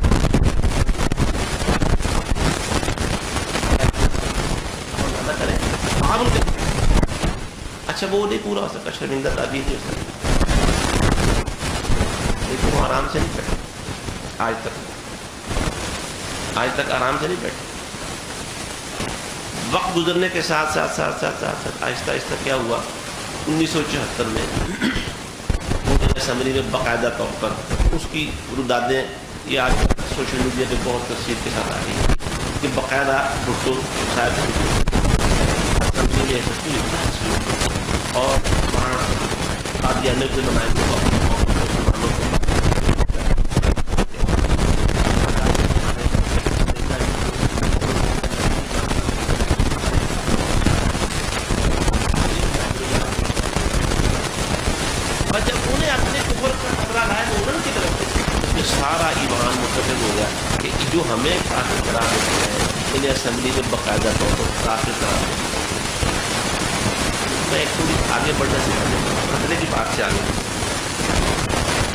اچھا وہ نہیں پورا ہو سکتا شرمندہ تعبیر نہیں ہو سکتا لیکن وہ آرام سے نہیں بیٹھے آج تک آرام سے نہیں بیٹھے. وقت گزرنے کے ساتھ آہستہ آہستہ کیا ہوا 1974 میں اسمبلی میں باقاعدہ طور پر اس کی رودادیں یہ آج سوشل میڈیا پہ بہت تفصیل کے ساتھ آ رہی ہے کہ باقاعدہ بھٹو صاحب اسمبلی میں اور وہاں قادیانیوں کے نمائندوں کو اور جب انہیں اپنے کفر کا خطرہ لایا تو انہوں کی طرف سے سارا ایمان متفق ہو گیا کہ جو ہمیں کافر قرار دیتے ہیں انہیں اسمبلی میں باقاعدہ طور پر کافر قرار دیتے ہیں. میں ایک تھوڑی آگے بڑھنا سے پہلے خطرے کی بات سے آگے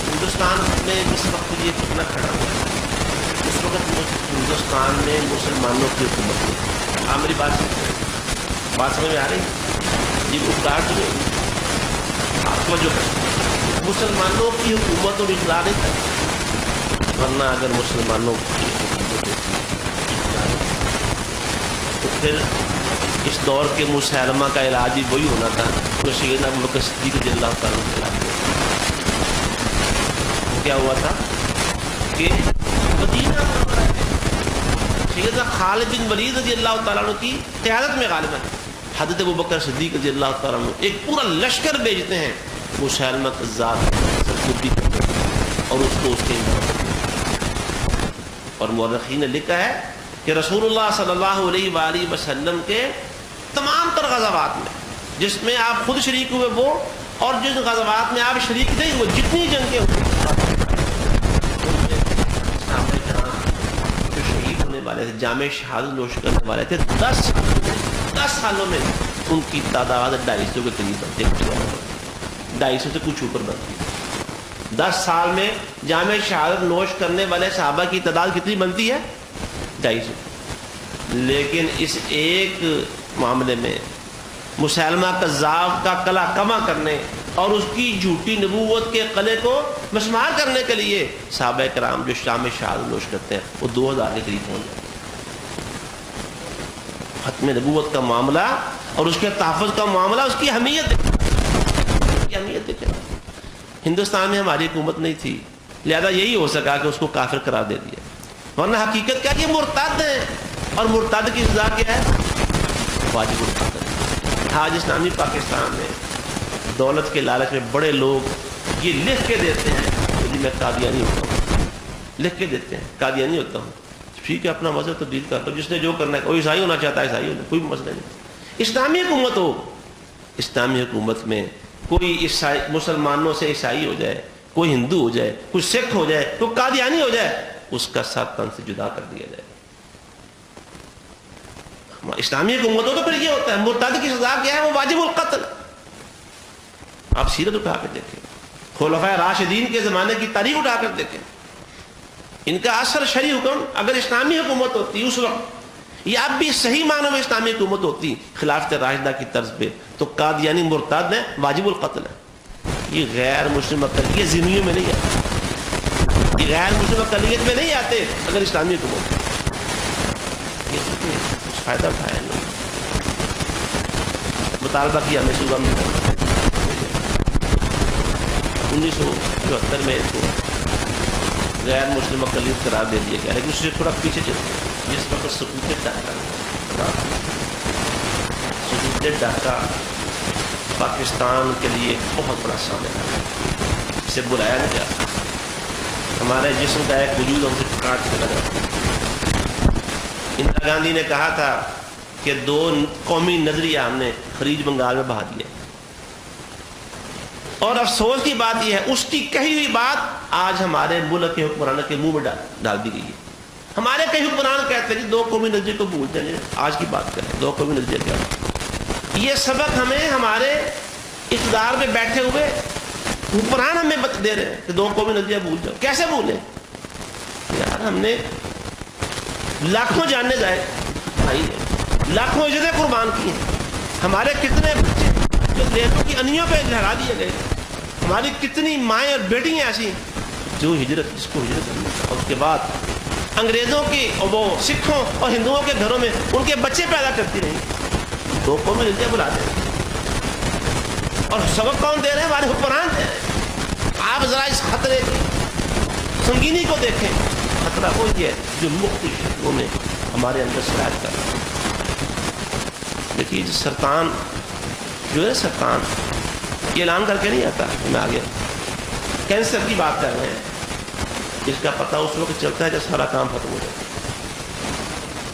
ہندوستان میں جس وقت یہ فتنہ کھڑا ہوا ہے اس وقت ہندوستان میں مسلمانوں کی حکومت تھی. آپ میری بات سمجھ میں آ رہی یہ اقدار جو آپ کو جو مسلمانوں کی حکومت اور اقدار نہیں تھا ورنہ اگر مسلمانوں کی حکومت تو پھر اس دور کے مسلمہ کا علاج بھی وہی ہونا تھا جو سیدنا ابوبکر صدیق رضی اللہ تعالیٰ عنہ کے علاج کیا ہوا تھا کہ مدینہ سیدنا خالد بن ولید رضی اللہ تعالیٰ عنہ کی قیادت میں غالباً حضرت ابوبکر صدیق رضی اللہ تعالیٰ عنہ ایک پورا لشکر بھیجتے ہیں مسلمہ کذاب سرکوبی کرتے اور اس کو اس کے اور مورخین نے لکھا ہے کہ رسول اللہ صلی اللہ علیہ وآلہ وسلم کے تمام تر غزوات میں جس میں آپ خود شریک ہوئے وہ اور جن غزوات میں آپ شریک نہیں ہوئے جتنی جنگیں ہوئی جو شہید ہونے والے تھے جامع شہادت نوش کرنے والے تھے 10 سالوں میں ان کی تعداد 250 کے قریب بنتی ہے 250 سے کچھ اوپر بنتی ہے 10 سال میں جامع شہادت نوش کرنے والے صحابہ کی تعداد کتنی بنتی ہے 250 لیکن اس ایک معاملے میں مسلمہ کذاب کا کلا کما کرنے اور اس کی جھوٹی نبوت کے قلعے کو مسمار کرنے کے لیے صحابہ کرام جو جامع شہادت نوش کرتے ہیں وہ 2000 کے قریب ہوں گے ختم نبوت کا معاملہ اور اس کے تحفظ کا معاملہ اس کی اہمیت دیکھیں ہندوستان میں ہماری حکومت نہیں تھی لہذا یہی ہو سکا کہ اس کو کافر قرار دے دیا ورنہ حقیقت کیا کہ مرتد ہیں اور مرتد کی سزا کیا ہے واجب القتل آج اسلامی پاکستان میں دولت کے لالچ میں بڑے لوگ یہ لکھ کے دیتے ہیں کہ میں قادیانی ہوتا ہوں لکھ کے دیتے ہیں قادیانی ہوتا ہوں ٹھیک ہے اپنا مذہب تبدیل کر لو جس نے جو کرنا ہے کوئی عیسائی ہونا چاہتا ہے عیسائی ہونا کوئی مسئلہ نہیں اسلامی حکومت ہو اسلامی حکومت میں کوئی عیسائی مسلمانوں سے عیسائی ہو جائے کوئی ہندو ہو جائے کوئی سکھ ہو جائے کوئی قادیانی ہو جائے اس کا سر تن سے جدا کر دیا جائے اسلامی حکومت ہو تو پھر یہ ہوتا ہے مرتد کی سزا کیا ہے وہ واجب القتل آپ سیرت اٹھا کے دیکھیں خلفائے راشدین کے زمانے کی تاریخ اٹھا کر دیکھیں ان کا اثر شرعی حکم اگر اسلامی حکومت ہوتی اس وقت یا اب بھی صحیح معنوں میں اسلامی حکومت ہوتی خلافت راشدہ کی طرز پہ تو قادیانی مرتد ہے واجب القتل ہے یہ غیر مسلم اقلیت ذمیوں میں نہیں آتے یہ غیر مسلم اقلیت میں نہیں آتے اگر اسلامی حکومت یہ فائدہ اٹھایا مطالبہ کیا ہمیں صوبہ میں 1974 میں اس کو غیر مسلم اقلیت قرار دے دیا گیا لیکن اس سے تھوڑا پیچھے چلتے جس وقت سکوت ڈھاکہ پاکستان کے لیے ایک بہت بڑا سامنا ہے اسے بلایا نہیں جاتا ہمارے جسم کا ایک وجود ہم سے کاٹ کے لگا اندرا گاندھی نے کہا تھا کہ 2 قومی نظریہ ہم نے خلیج بنگال میں بہا دیا اور افسوس کی بات یہ ہے اس کی کہی ہوئی بات آج ہمارے ملک کے حکمرانوں کے منہ میں ڈال دی گئی ہے ہمارے کئی حکمران کہتے ہیں 2 قومی نظریے کو بھول جائیں آج کی بات کریں 2 قومی نظریے کیا یہ سبق ہمیں ہمارے اقتدار میں بیٹھے ہوئے حکمران ہمیں دے رہے ہیں کہ 2 قومی نظریہ بھول جاؤ کیسے بھولیں یار ہم نے لاکھوں جاننے جائے بھائی لاکھوں عزتیں قربان کی ہیں ہمارے کتنے بچے جو دیہوں کی انیوں پہ لہرا دیے گئے ہماری کتنی مائیں اور بیٹیاں ایسی جو ہجرت جس کو ہجرت کرنی اور اس کے بعد انگریزوں کی اور وہ سکھوں اور ہندوؤں کے گھروں میں ان کے بچے پیدا کرتی رہی 2 قومی نظریہ بلاتے ہیں اور سبق کون دے رہے ہیں ہمارے حکمران دے رہے ہیں آپ ذرا اس خطرے کی سنگینی کو دیکھیں خطرہ وہ یہ ہے جو مختلف شکلوں میں ہمارے اندر سرایت کر رہا ہے دیکھیے سرطان جو ہے سرطان یہ اعلان کر کے نہیں آتا میں آگے کینسر کی بات کر رہے ہیں اس کا پتہ اس وقت چلتا ہے جب سارا کام ختم ہو جاتا ہے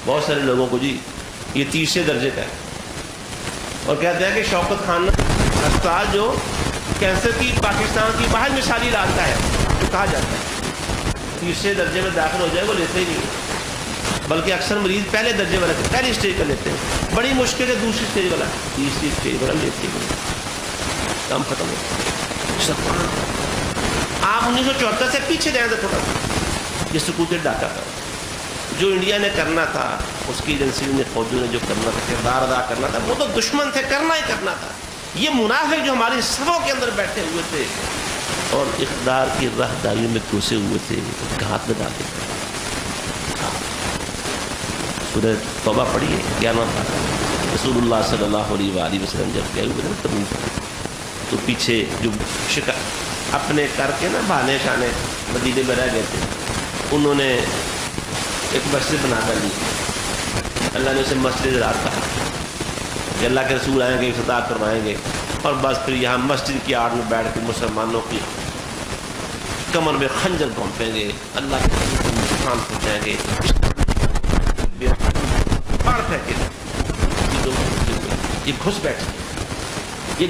بہت سارے لوگوں کو جی یہ 30 درجے کا ہے اور کہتے ہیں کہ شوکت خان ہسپتال جو کینسر کی پاکستان کی باہر مثالی علاج کا ہے تو کہا جاتا ہے 30 درجے میں داخل ہو جائے وہ لیتے ہی نہیں بلکہ اکثر مریض پہلے درجے والا پہلی اسٹیج کا لیتے ہیں بڑی مشکل ہے دوسری اسٹیج والا تیسری اسٹیج والا لیتے ہی کام ختم ہو آپ 1974 سے پیچھے جائیں تو تھوڑا سا یہ سکوت ڈھاکہ تھا جو انڈیا نے کرنا تھا اس کی ایجنسی نے فوجوں نے جو کرنا تھا کردار ادا کرنا تھا وہ تو دشمن تھے کرنا ہی کرنا تھا یہ منافق جو ہماری صفوں کے اندر بیٹھے ہوئے تھے اور اقتدار کی راہداریوں میں گھسے ہوئے تھے ہاتھ لگا کے سورہ توبہ پڑھیے 11واں پارہ رسول اللہ صلی اللہ علیہ وآلہ وسلم جب گئے ہوئے نا تبوک تو پیچھے جو اپنے کر کے نا بہانے شانے مدینے میں رہ گئے تھے انہوں نے ایک مسجد بنا کر لی اللہ نے اسے مسجد رات کہا کہ اللہ کے رسول آئیں گے افتتاح کروائیں گے اور بس پھر یہاں مسجد کی آڑ میں بیٹھ کے مسلمانوں کی کمر میں خنجر گھونپیں گے، اللہ کے کو نقصان پہنچائیں گے، پاڑ پھینکے گے۔ یہ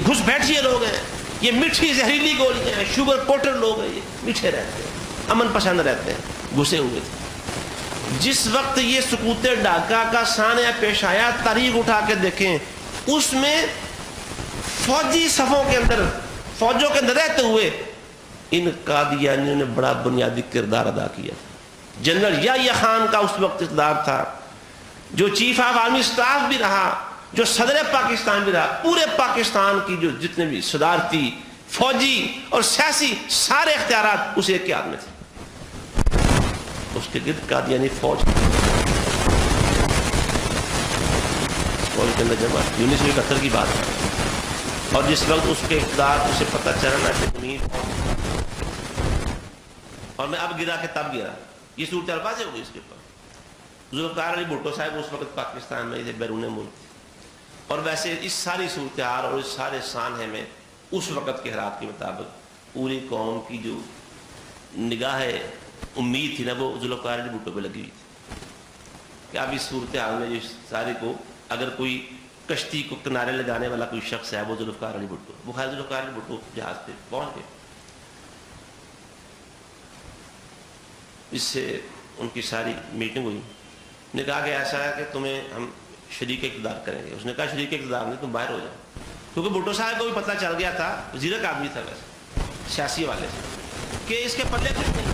گھس بیٹھیے لوگ ہیں، یہ میٹھی زہریلی گولیاں ہیں، شوگر پوٹر لوگ ہیں، یہ میٹھے رہتے ہیں، امن پسند رہتے ہیں، گھسے ہوئے تھے۔ جس وقت یہ سقوط ڈھاکہ کا سانحہ پیش آیا، تاریخ اٹھا کے دیکھیں، اس میں فوجی صفوں کے اندر، فوجوں کے اندر رہتے ہوئے ان قادیانیوں نے بڑا بنیادی کردار ادا کیا۔ جنرل یحییٰ خان کا اس وقت اقتدار تھا، جو چیف آف آرمی سٹاف بھی رہا، جو صدر پاکستان بھی رہا، پورے پاکستان کی جو جتنے بھی صدارتی، فوجی اور سیاسی سارے اختیارات اس ایک کے ہاتھ میں تھے۔ اس کے گرد قادیانی فوج کے اندر جمع 1971 کی بات ہے، اور جس وقت اس کے اقتدار اسے پتہ چلنا کہ اور میں اب گرا کہ تب گرا، یہ صورتحال واضح ہو گئی اس کے اوپر۔ ذوالفقار علی بھٹو صاحب اس وقت پاکستان میں تھے، بیرون ملک تھے، اور ویسے اس ساری صورتحال اور اس سارے سانحے میں اس وقت کے حالات کے مطابق پوری قوم کی جو نگاہ امید تھی نا، وہ ذوالفقار علی بھٹو پہ لگی ہوئی تھی کہ اب اس صورتحال میں اس سارے کو اگر کوئی کشتی کو کنارے لگانے والا کوئی شخص ہے وہ ذوالفقار علی بھٹو۔ وہ خیر ذوالفقار علی بھٹو جہاز پہ پہنچ گئے، اس سے ان کی ساری میٹنگ ہوئی، نے کہا کہ ایسا ہے کہ تمہیں ہم شریک اقتدار کریں گے۔ اس نے کہا شریک اقتدار نہیں، تم باہر ہو جاؤ، کیونکہ بھٹو صاحب کو بھی پتہ چل گیا تھا، وزیر آدمی تھا ویسے سیاسی والے سے، کہ اس کے پلے کچھ نہیں،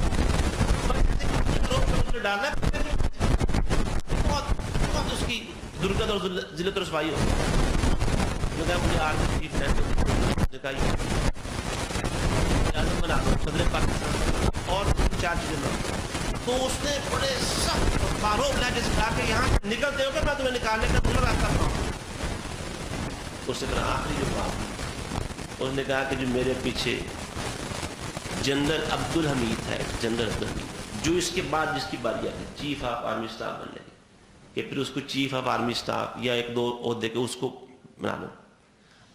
ڈالنا بہت اس کی درگت اور ذلت رسوائی ہو گئی۔ مجھے آرمی چیف بنا دو صدر پاکستان اور چار چیزیں، تو اس نے بڑے سخت فاروق لہجے سے کہا کہ یہاں نکلتے ہو کہ میں تمہیں نکالنے کا تمہیں راستہ بتاؤں۔ اس نے کہا آخری جو بات، اس نے کہا کہ جو میرے پیچھے جنرل عبدالحمید ہے، جنرل عبدالحمید، جو اس کے بعد جس کی باری آئی چیف آف آرمی سٹاف بننے کی، کہ پھر اس کو چیف آف آرمی سٹاف یا ایک دو عہدے کے اس کو بنا لو،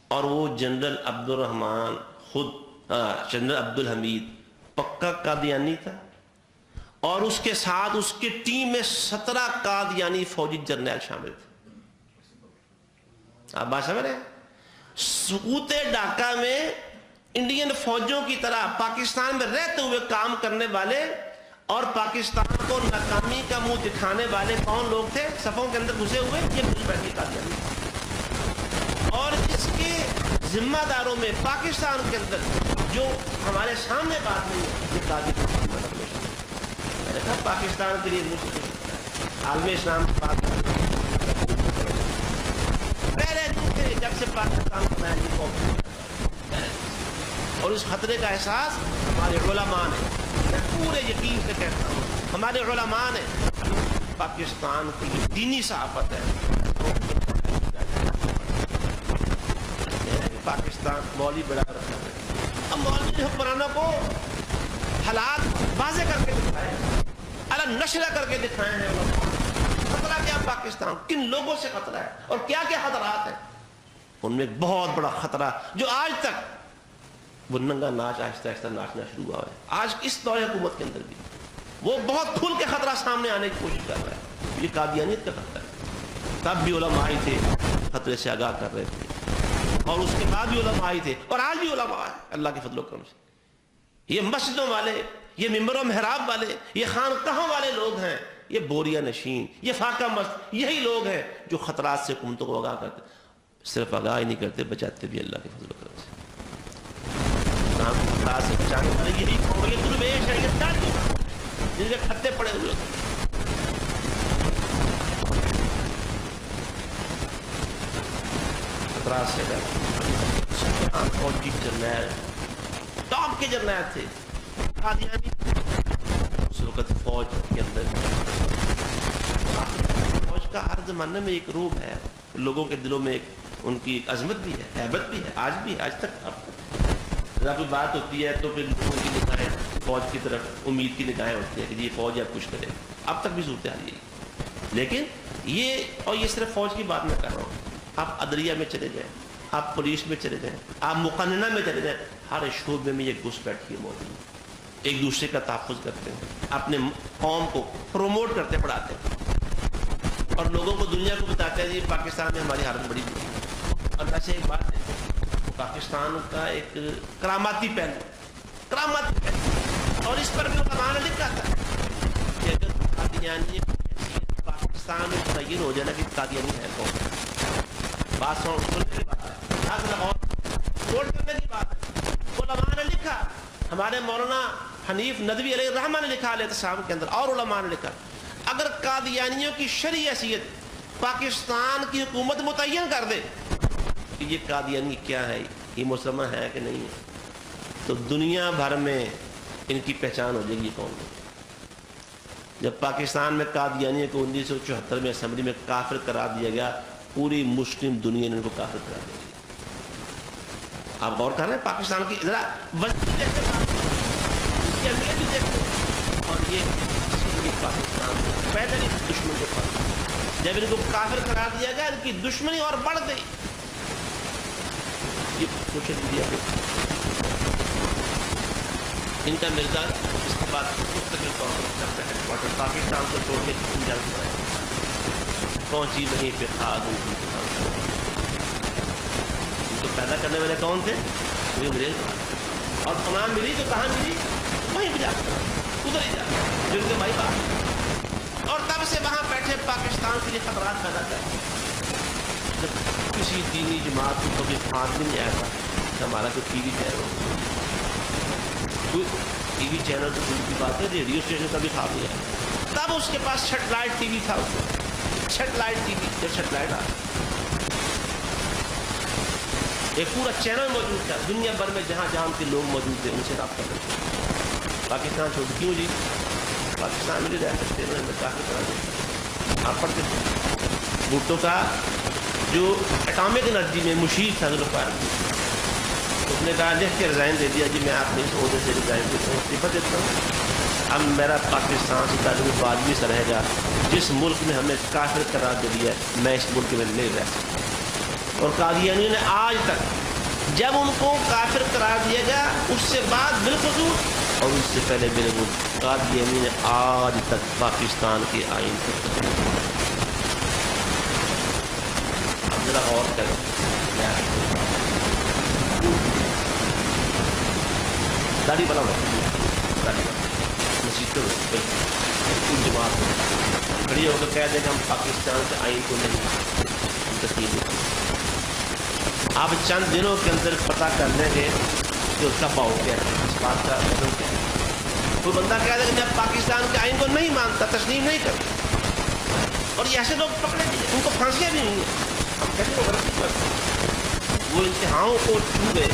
اور وہ جنرل عبدالرحمان خود جنرل عبدالحمید پکا قادیانی تھا، اور اس کے ساتھ اس کی ٹیم میں 17 قادیانی فوجی جرنیل شامل تھے۔ آپ بات سمجھ رہے ہیں؟ سقوط ڈھاکہ میں انڈین فوجوں کی طرح پاکستان میں رہتے ہوئے کام کرنے والے اور پاکستان کو ناکامی کا منہ دکھانے والے کون لوگ تھے صفوں کے اندر گھسے ہوئے؟ یہ گھسپیٹی قادیانی، اور اس کے ذمہ داروں میں پاکستان کے اندر جو ہمارے سامنے بات نہیں ہے، یہ قادیانی پاکستان کے لیے عالم اسلام کی بات پہلے دن سے جب سے پاکستان کو میں اور اس خطرے کا احساس ہمارے علماء نے، میں پورے یقین سے کہتا ہوں ہمارے علماء نے پاکستان کی جو دینی صحافت ہے، پاکستان مولوی بڑا رکھا ہے، اب مولوی حکمرانوں کو حالات واضح کر کے دکھائے، الگ نشرہ کر کے دکھائے ہیں خطرہ کیا پاکستان، کن لوگوں سے خطرہ ہے اور کیا کیا خطرات ہیں۔ ان میں ایک بہت بڑا خطرہ جو آج تک وہ ننگا ناچ آہستہ آہستہ ناچنا شروع ہوا ہے، آج اس دور حکومت کے اندر بھی وہ بہت کھل کے خطرہ سامنے آنے کی کوشش کر رہا ہے، یہ قادیانیت کا خطرہ ہے۔ تب بھی علماء آئے تھے، خطرے سے آگاہ کر رہے تھے، اور اس کے بعد بھی علماء آئے تھے، اور آج بھی علماء ہیں اللہ کے فضل و کرم سے۔ یہ مسجدوں والے، یہ ممبر و محراب والے، یہ خانقاہوں والے لوگ ہیں، یہ بوریا نشین، یہ فاقہ مست، یہی لوگ ہیں جو خطرات سے حکومتوں کو آگاہ کرتے، صرف آگاہ ہی نہیں کرتے، بچاتے بھی اللہ کے فضل و کرم سے۔ خطرات سے بچانے والے یہی قوم، یہ درویش ہے، یہ ساری جن کے کھتے پڑے ہوئے ہوتے ہیں۔ خطرات سے فوجی جرنیل، ٹاپ کے جرنیل تھے قادیانی، اس وقت فوج کے اندر فوج کا ہر زمانے میں ایک روح ہے، لوگوں کے دلوں میں ایک ان کی عظمت بھی ہے، ہیبت بھی ہے، آج بھی، آج تک جب کوئی بات ہوتی ہے تو پھر لوگوں کی نگاہیں فوج کی طرف امید کی نگاہیں ہوتی ہیں کہ یہ فوج اب کچھ کرے، اب تک بھی صورتحال یہی۔ لیکن یہ، اور یہ صرف فوج کی بات میں کر رہا ہوں، آپ عدلیہ میں چلے جائیں، آپ پولیس میں چلے جائیں، آپ مقننہ میں چلے جائیں، ہر شعبے میں یہ گھس بیٹھی ہے موجود، ایک دوسرے کا تحفظ کرتے ہیں، اپنے قوم کو پروموٹ کرتے پڑھاتے ہیں اور لوگوں کو دنیا کو بتاتے ہیں جی پاکستان میں ہماری حالت بڑی بری ہے۔ اور ویسے ایک بات ہے، پاکستان کا ایک کراماتی پہلو، اور اس پر بھی علماء نے لکھا تھا کہ اگر قادیانی پاکستان میں متعین ہو جائے نا کہ قادیانی ہے کون، بات سننے کی بات ہے، نوٹ کرنے کی بات ہے، علماء نے لکھا، ہمارے مولانا حنیف ندوی علیہ الرحمہ نے لکھا علیہ السلام کے اندر، اور علماء نے لکھا اگر قادیانیوں کی شرعی حیثیت پاکستان کی حکومت متعین کر دے کہ یہ قادیانی کیا ہے، یہ مسلمان ہے کہ نہیں ہے، تو دنیا بھر میں ان کی پہچان ہو جائے گی کون ہے۔ جب پاکستان میں قادیانیوں کو 1974 میں اسمبلی میں کافر قرار دیا گیا، پوری مسلم دنیا نے ان کو کافر قرار دیا۔ آپ غور کر رہے ہیں پاکستان کی ذرا وزن دیکھتے اور یہ پاکستان پہلے دشمن کے پاس جب ان کو کافر قرار دیا گیا ان کی دشمنی اور بڑھ گئی۔ ان کا مرزا اس کے بعد مستقل طور پر ہیڈ پاکستان کو چھوڑ کے پہنچی وہیں پہ خاد ان کو پیدا کرنے والے کون تھے؟ وہ انگریز، اور پناہ ملی تو کہاں ملی؟ وہیں پہ جا ادھر ہی جا جن کے بھائی باپ، اور تب سے وہاں بیٹھے پاکستان کے لیے خطرات پیدا کر۔ جب کسی دینی جماعت کو کبھی ہاتھ بھی نہیں آیا تھا کہ ہمارا کوئی T V channel T V channel تو دور کی بات ہے، ریڈیو اسٹیشن کا بھی خواب نہیں آیا، تب اس کے پاس سیٹلائٹ ٹی وی تھا، سیٹلائٹ ٹی وی جب سیٹلائٹ آیا ایک پورا چینل موجود تھا، دنیا بھر میں جہاں جہاں کے لوگ موجود تھے ان سے رابطہ کرتے۔ پاکستان چھوڑ کیوں جی؟ پاکستان میں نہیں رہ سکتے، انہوں نے کافی کرا دیا۔ آپ پڑھتے تھے بھٹو کا جو اٹامک انرجی میں مشیر تھا اس نے کہا لکھ کے ریزائن دے دیا، جی میں آپ نے اس عہدے سے ریزائن دیتا ہوں، استعفیٰ دیتا ہوں، اب میرا پاکستان سے تعلق آدمی سے رہے گا، جس ملک نے ہمیں کافر قرار دے دیا ہے میں اس ملک میں نہیں رہ سکتا۔ اور قادیانیوں نے آج تک جب ان کو کافر قرار دیا گیا اس سے بعد بالخصوص اور اس سے پہلے بالخصوص قادیانی نے آج تک پاکستان کے آئین کو اب ذرا غور کریں داڑھی بنا جماعت کھڑی ہو کر کہہ دیں کہ ہم پاکستان کے آئین کو نہیں تسلیم کرتے۔ آپ چند دنوں کے اندر پتہ کر لیں گے کہ اس کا پاؤ کیا ہے، اس بات کا مطلب کیا ہے۔ کوئی بندہ کہہ دے کہ میں پاکستان کے آئین کو نہیں مانتا، تسلیم نہیں کرتا، اور یہ ایسے لوگ پکڑے گئے، ان کو پھانسیاں بھی ہوئی ہیں، ہم کہتے ہیں وہ غلطی کرتے، وہ انتہاؤں کو چھو گئے۔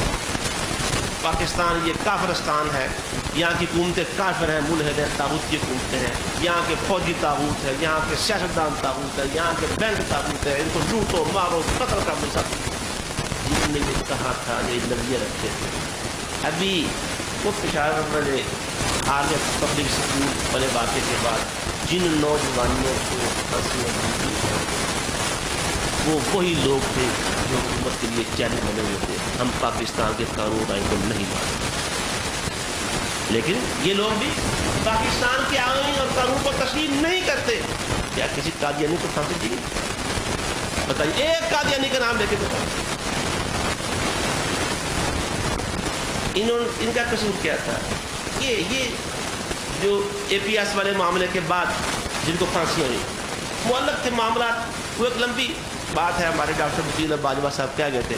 پاکستان یہ کافرستان ہے، یہاں کی حکومتیں کافر ہیں، ملحد ہیں، طاغوت کی حکومتیں ہیں، یہاں کے فوجی طاغوت ہے، یہاں کے سیاستدان طاغوت ہے، یہاں کے بینک طاغوت ہے، ان کو لوٹو مارو قتل کا مل سکتا۔ جنہوں نے یہ کہا تھا، یہ نظریہ رکھتے تھے، ابھی وہ پشاور والے آگے پبلک اسکول والے واقعے کے بعد جن نوجوانوں کو وہ وہی لوگ تھے جو حکومت کے لیے چیلنج بنے ہوئے تھے، ہم پاکستان کے قانون آئین کو نہیں مانتے، لیکن یہ لوگ بھی پاکستان کے آئین اور قانون کو تسلیم نہیں کرتے۔ کیا کسی قادیانی کو پھانسی دی گئی؟ بتائیے ایک قادیانی کا نام لے کے بتائیے، ان کا قصور کیا تھا؟ یہ جو اے پی ایس والے معاملے کے بعد جن کو پھانسی ہوئی معلق تھے معاملات، وہ ایک لمبی بات ہے۔ ہمارے ڈاکٹر مفید باجوہ صاحب کہہ گئے تھے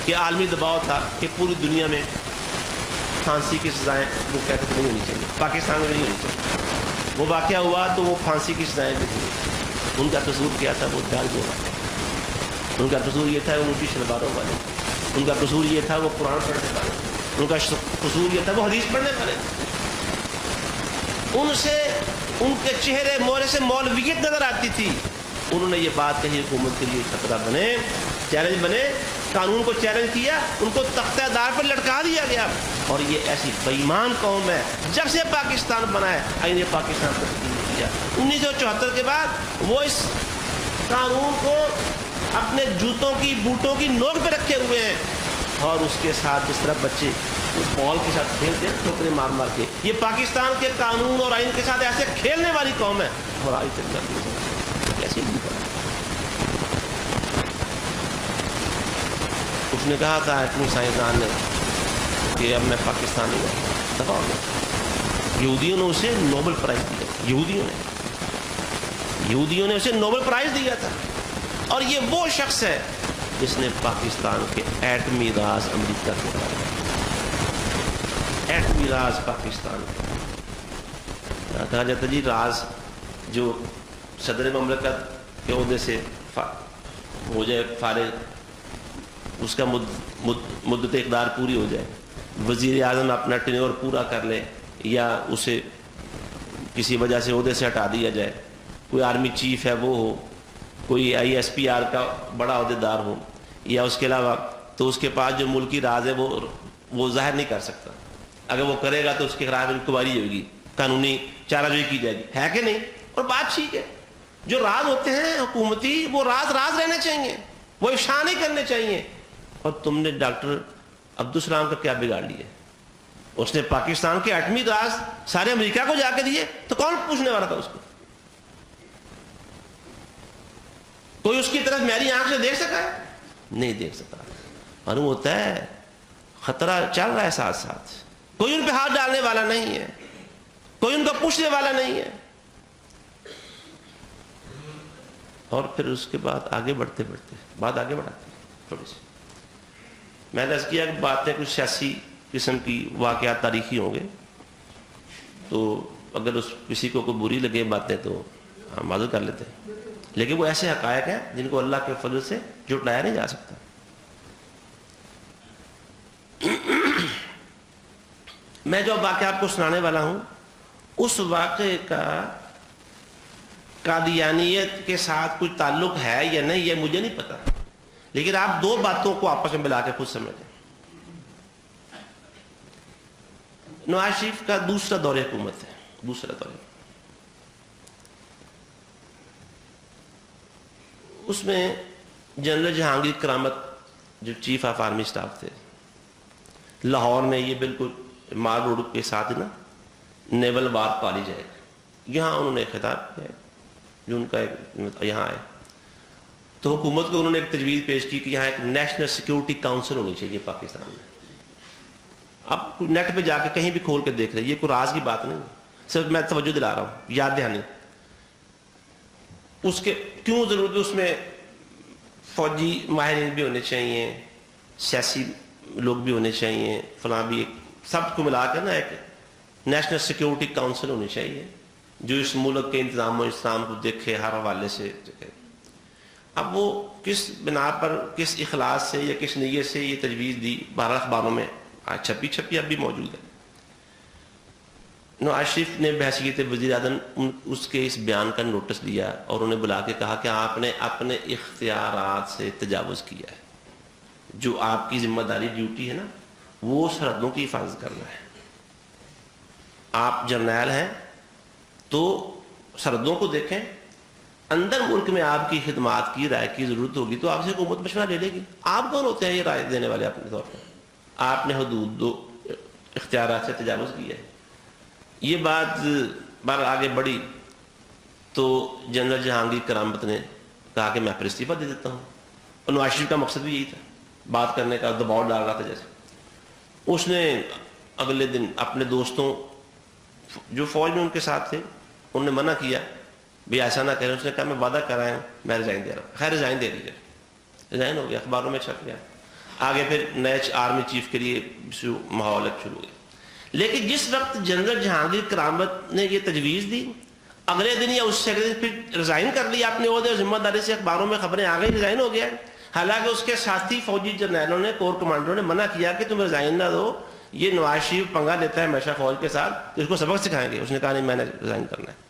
کہ عالمی دباؤ تھا کہ پوری دنیا میں پھانسی کی سزائیں وہ کہتے تھے نہیں ہونی چاہیے، پاکستان میں نہیں ہونی چاہیے۔ وہ واقعہ ہوا تو وہ پھانسی کی سزائیں بھی تھیں۔ ان کا قصور کیا تھا؟ وہ داڑھیوں والے، ان کا قصور یہ تھا وہ اونچی شلواروں والے، ان کا قصور یہ تھا وہ قرآن پڑھنے والے، ان کا قصور یہ تھا وہ حدیث پڑھنے والے۔ ان سے ان کے چہرے مورے سے مولویت نظر آتی تھی۔ انہوں نے یہ بات کہی حکومت کے لیے خطرہ بنے، چیلنج بنے، قانون کو چیلنج کیا، ان کو تختہ دار پر لٹکا دیا گیا۔ اور یہ ایسی بے ایمان قوم ہے، جب سے پاکستان بنا ہے آئین پاکستان تسلیم کیا۔ 1974 کے بعد وہ اس قانون کو اپنے جوتوں کی بوٹوں کی نوک پہ رکھے ہوئے ہیں، اور اس کے ساتھ جس طرح بچے بال کے ساتھ کھیلتے ہیں ٹھوکریں مار مار کے، یہ پاکستان کے قانون اور آئین کے ساتھ ایسے کھیلنے والی قوم ہے، اور آج تک کیسی اس نے کہا تھا ایٹمی سائنسدان نے کہ اب میں پاکستانی ہوں، دفاع ہو گیا۔ یہودیوں نے اسے نوبل پرائز دیا، یہودیوں نے اسے نوبل پرائز دیا تھا، اور یہ وہ شخص ہے جس نے پاکستان کے ایٹمی راز امریکہ کو بتایا، ایٹمی راز پاکستان کا کہا جاتا جی راز جو صدر مملکت کے عہدے سے ہو جائے فارغ، اس کا مدت اقدار پوری ہو جائے، وزیر اعظم اپنا ٹینیور پورا کر لے یا اسے کسی وجہ سے عہدے سے ہٹا دیا جائے، کوئی آرمی چیف ہے وہ ہو، کوئی ISPR کا بڑا عہدیدار ہو، یا اس کے علاوہ تو اس کے پاس جو ملکی راز ہے وہ ظاہر نہیں کر سکتا، اگر وہ کرے گا تو اس کے خلاف انکوائری ہوگی، قانونی چارہ جوئی کی جائے گی، ہے کہ نہیں؟ اور بات ٹھیک ہے، جو راز ہوتے ہیں حکومتی وہ راز رہنے چاہیے، وہ افشا نہیں کرنے چاہیے۔ اور تم نے ڈاکٹر عبدالسلام کا کیا بگاڑ لیا؟ اس نے پاکستان کے ایٹمی راز سارے امریکہ کو جا کے دیے، تو کون پوچھنے والا تھا اس کو؟ کوئی اس کی طرف میری آنکھ سے دیکھ سکا ہے؟ نہیں دیکھ سکا۔ معلوم ہوتا ہے خطرہ چل رہا ہے ساتھ ساتھ، کوئی ان پہ ہاتھ ڈالنے والا نہیں ہے، کوئی ان کو پوچھنے والا نہیں ہے۔ اور پھر اس کے بعد آگے بڑھتے بات آگے بڑھاتے تھوڑی سی، میں نے عرض کیا کہ باتیں کچھ سیاسی قسم کی واقعات تاریخی ہوں گے، تو اگر کسی کو کوئی بری لگے باتیں تو ہم معذرت کر لیتے ہیں، لیکن وہ ایسے حقائق ہیں جن کو اللہ کے فضل سے جھٹلایا نہیں جا سکتا۔ میں جو واقعہ آپ کو سنانے والا ہوں اس واقعے کا قادیانیت کے ساتھ کچھ تعلق ہے یا نہیں یہ مجھے نہیں پتا، لیکن آپ دو باتوں کو آپس میں ملا کے خود سمجھیں۔ نواز شریف کا دوسرا دور حکومت ہے، دوسرا دور، اس میں جنرل جہانگیر کرامت جو چیف آف آرمی اسٹاف تھے، لاہور میں یہ بالکل مال روڈ کے ساتھ نا نیول وار کالج ہے، یہاں انہوں نے خطاب کیا جو ان کا یہاں آئے تو حکومت کو انہوں نے ایک تجویز پیش کی کہ یہاں ایک نیشنل سیکیورٹی کاؤنسل ہونی چاہیے پاکستان میں۔ آپ نیٹ پہ جا کے کہیں بھی کھول کے دیکھ رہے، یہ کوئی راز کی بات نہیں، صرف میں توجہ دلا رہا ہوں، یاد دہانی۔ اس کے کیوں ضرورت ہے؟ اس میں فوجی ماہرین بھی ہونے چاہیے، سیاسی لوگ بھی ہونے چاہیے، فلاں بھی، سب کو ملا کر نا ایک نیشنل سیکیورٹی کاؤنسل ہونی چاہیے جو اس ملک کے انتظام و اسلام کو دیکھے ہر حوالے سے دیکھے۔ اب وہ کس بنا پر، کس اخلاص سے یا کس نیت سے یہ تجویز دی، 12 اخباروں میں چھپی اب بھی موجود ہے۔ نواز شریف نے بحیثیت وزیر اعظم اس کے اس بیان کا نوٹس دیا اور انہیں بلا کے کہا کہ آپ نے اپنے اختیارات سے تجاوز کیا ہے، جو آپ کی ذمہ داری ڈیوٹی ہے نا وہ سرحدوں کی حفاظت کرنا ہے، آپ جرنیل ہیں تو سرحدوں کو دیکھیں، اندر ملک میں آپ کی خدمات کی رائے کی ضرورت ہوگی تو آپ سے حکومت مشورہ لے لے گی۔ آپ کون ہوتے ہیں یہ رائے دینے والے؟ اپنے طور پر آپ نے حدود دو اختیارات سے تجاوز کیا ہے۔ یہ بات بار آگے بڑھی تو جنرل جہانگیر کرامت نے کہا کہ میں پھر استعفیٰ دے دیتا ہوں، اور نواز شریف کا مقصد بھی یہی تھا، بات کرنے کا دباؤ ڈال رہا تھا جیسے۔ اس نے اگلے دن اپنے دوستوں جو فوج میں ان کے ساتھ تھے انہوں نے منع کیا، بھی ایسا نہ کریں۔ اس نے کہا میں وعدہ کر رہا ہوں میں ریزائن دے رہا ہوں۔ خیر ریزائن دے دیجیے، ریزائن ہو گیا، اخباروں میں چھپ گیا۔ آگے پھر نئے آرمی چیف کے لیے ماحول شروع ہوئی، لیکن جس وقت جنرل جہانگیر کرامت نے یہ تجویز دی اگلے دن یا اس سے اگلے دن پھر ریزائن کر لیا اپنے عہدے اور ذمہ داری سے، اخباروں میں خبریں آ گئی ریزائن ہو گیا۔ حالانکہ اس کے ساتھی فوجی جرنیلوں نے، کور کمانڈروں نے منع کیا کہ تم ریزائن نہ دو، یہ نواز شریف پنگا لیتا ہے ہمیشہ فوج کے ساتھ تو اس کو سبق سکھائیں گے۔ اس نے کہا نہیں میں نے ریزائن کرنا ہے۔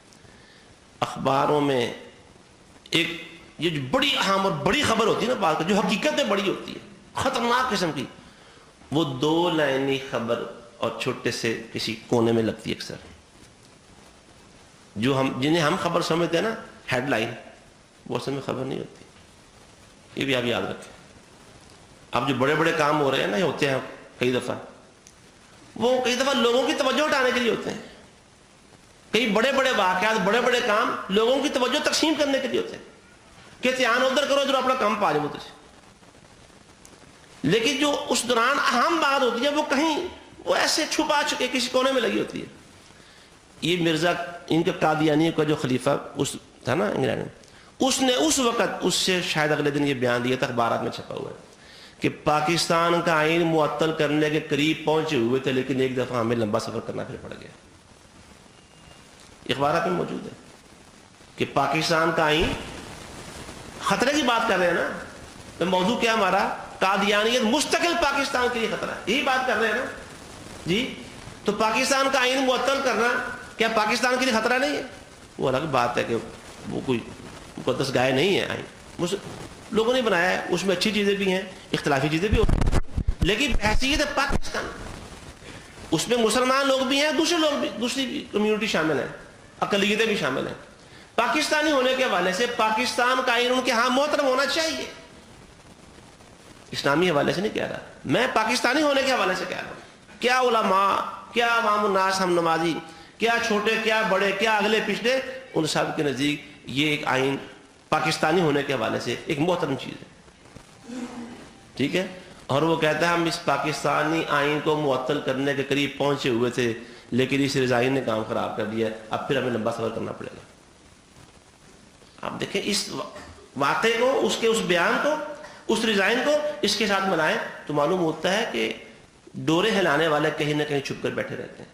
اخباروں میں ایک یہ جو بڑی اہم اور بڑی خبر ہوتی ہے نا بات جو حقیقت میں بڑی ہوتی ہے، خطرناک قسم کی، وہ 2 لائنی خبر اور چھوٹے سے کسی کونے میں لگتی ہے اکثر، جو جنہیں ہم خبر سمجھتے ہیں نا ہیڈ لائن، وہ اصل میں خبر نہیں ہوتی۔ یہ بھی آپ یاد رکھیں. اب جو بڑے بڑے کام ہو رہے ہیں نا، یہ ہوتے ہیں کئی دفعہ، وہ کئی دفعہ لوگوں کی توجہ ہٹانے کے لیے ہوتے ہیں. کئی بڑے بڑے واقعات، بڑے بڑے کام لوگوں کی توجہ تقسیم کرنے کے لیے ہوتے ہیں کہ دھیان ادھر کرو ادھر اپنا کام پا جاؤ ادھر سے. لیکن جو اس دوران اہم بات ہوتی ہے وہ کہیں وہ ایسے چھپا چکے کسی کونے میں لگی ہوتی ہے. یہ مرزا ان کے قادیانی کا جو خلیفہ اس تھا نا انگلینڈ میں، اس نے اس وقت اس سے شاید اگلے دن یہ بیان دیا تھا، اخبارات میں چھپا ہوا ہے کہ پاکستان کا آئین معطل کرنے کے قریب پہنچے ہوئے تھے، لیکن ایک دفعہ ہمیں لمبا سفر کرنا پھر پڑ گیا. اخبارات میں موجود ہے کہ پاکستان کا آئین، خطرے کی بات کر رہے ہیں نا، تو موضوع کیا ہمارا؟ قادیانیت مستقل پاکستان کے لیے خطرہ ہے، یہی بات کر رہے ہیں نا جی. تو پاکستان کا آئین معطل کرنا کیا پاکستان کے لیے خطرہ نہیں ہے؟ وہ الگ بات ہے کہ وہ کوئی مقدس گائے نہیں ہے آئین، لوگوں نے بنایا ہے، اس میں اچھی چیزیں بھی ہیں، اختلافی چیزیں بھی ہوتی ہیں، لیکن حیثیت ہے پاکستان، اس میں مسلمان لوگ بھی ہیں، دوسرے لوگ بھی، دوسری کمیونٹی شامل ہیں، اقلیتیں بھی شامل ہیں. پاکستانی ہونے کے حوالے سے پاکستان کا آئین ان کے ہاں محترم ہونا چاہیے. اسلامی حوالے سے نہیں کہہ رہا میں، پاکستانی ہونے کے حوالے سے کہہ رہا ہوں. کیا علماء، کیا عوام الناس، ہم نمازی، کیا چھوٹے کیا بڑے، کیا اگلے پچھلے، ان سب کے نزدیک یہ ایک آئین پاکستانی ہونے کے حوالے سے ایک محترم چیز ہے. ٹھیک ہے. اور وہ کہتا ہے ہم اس پاکستانی آئین کو معطل کرنے کے قریب پہنچے ہوئے تھے، لیکن اس رضائن نے کام خراب کر دیا، اب پھر ہمیں لمبا سفر کرنا پڑے گا. آپ دیکھیں اس واقعے کو، اس کے اس بیان کو، اس رضائن کو اس کے ساتھ ملائیں تو معلوم ہوتا ہے کہ ڈورے ہلانے والے کہیں نہ کہیں چھپ کر بیٹھے رہتے ہیں،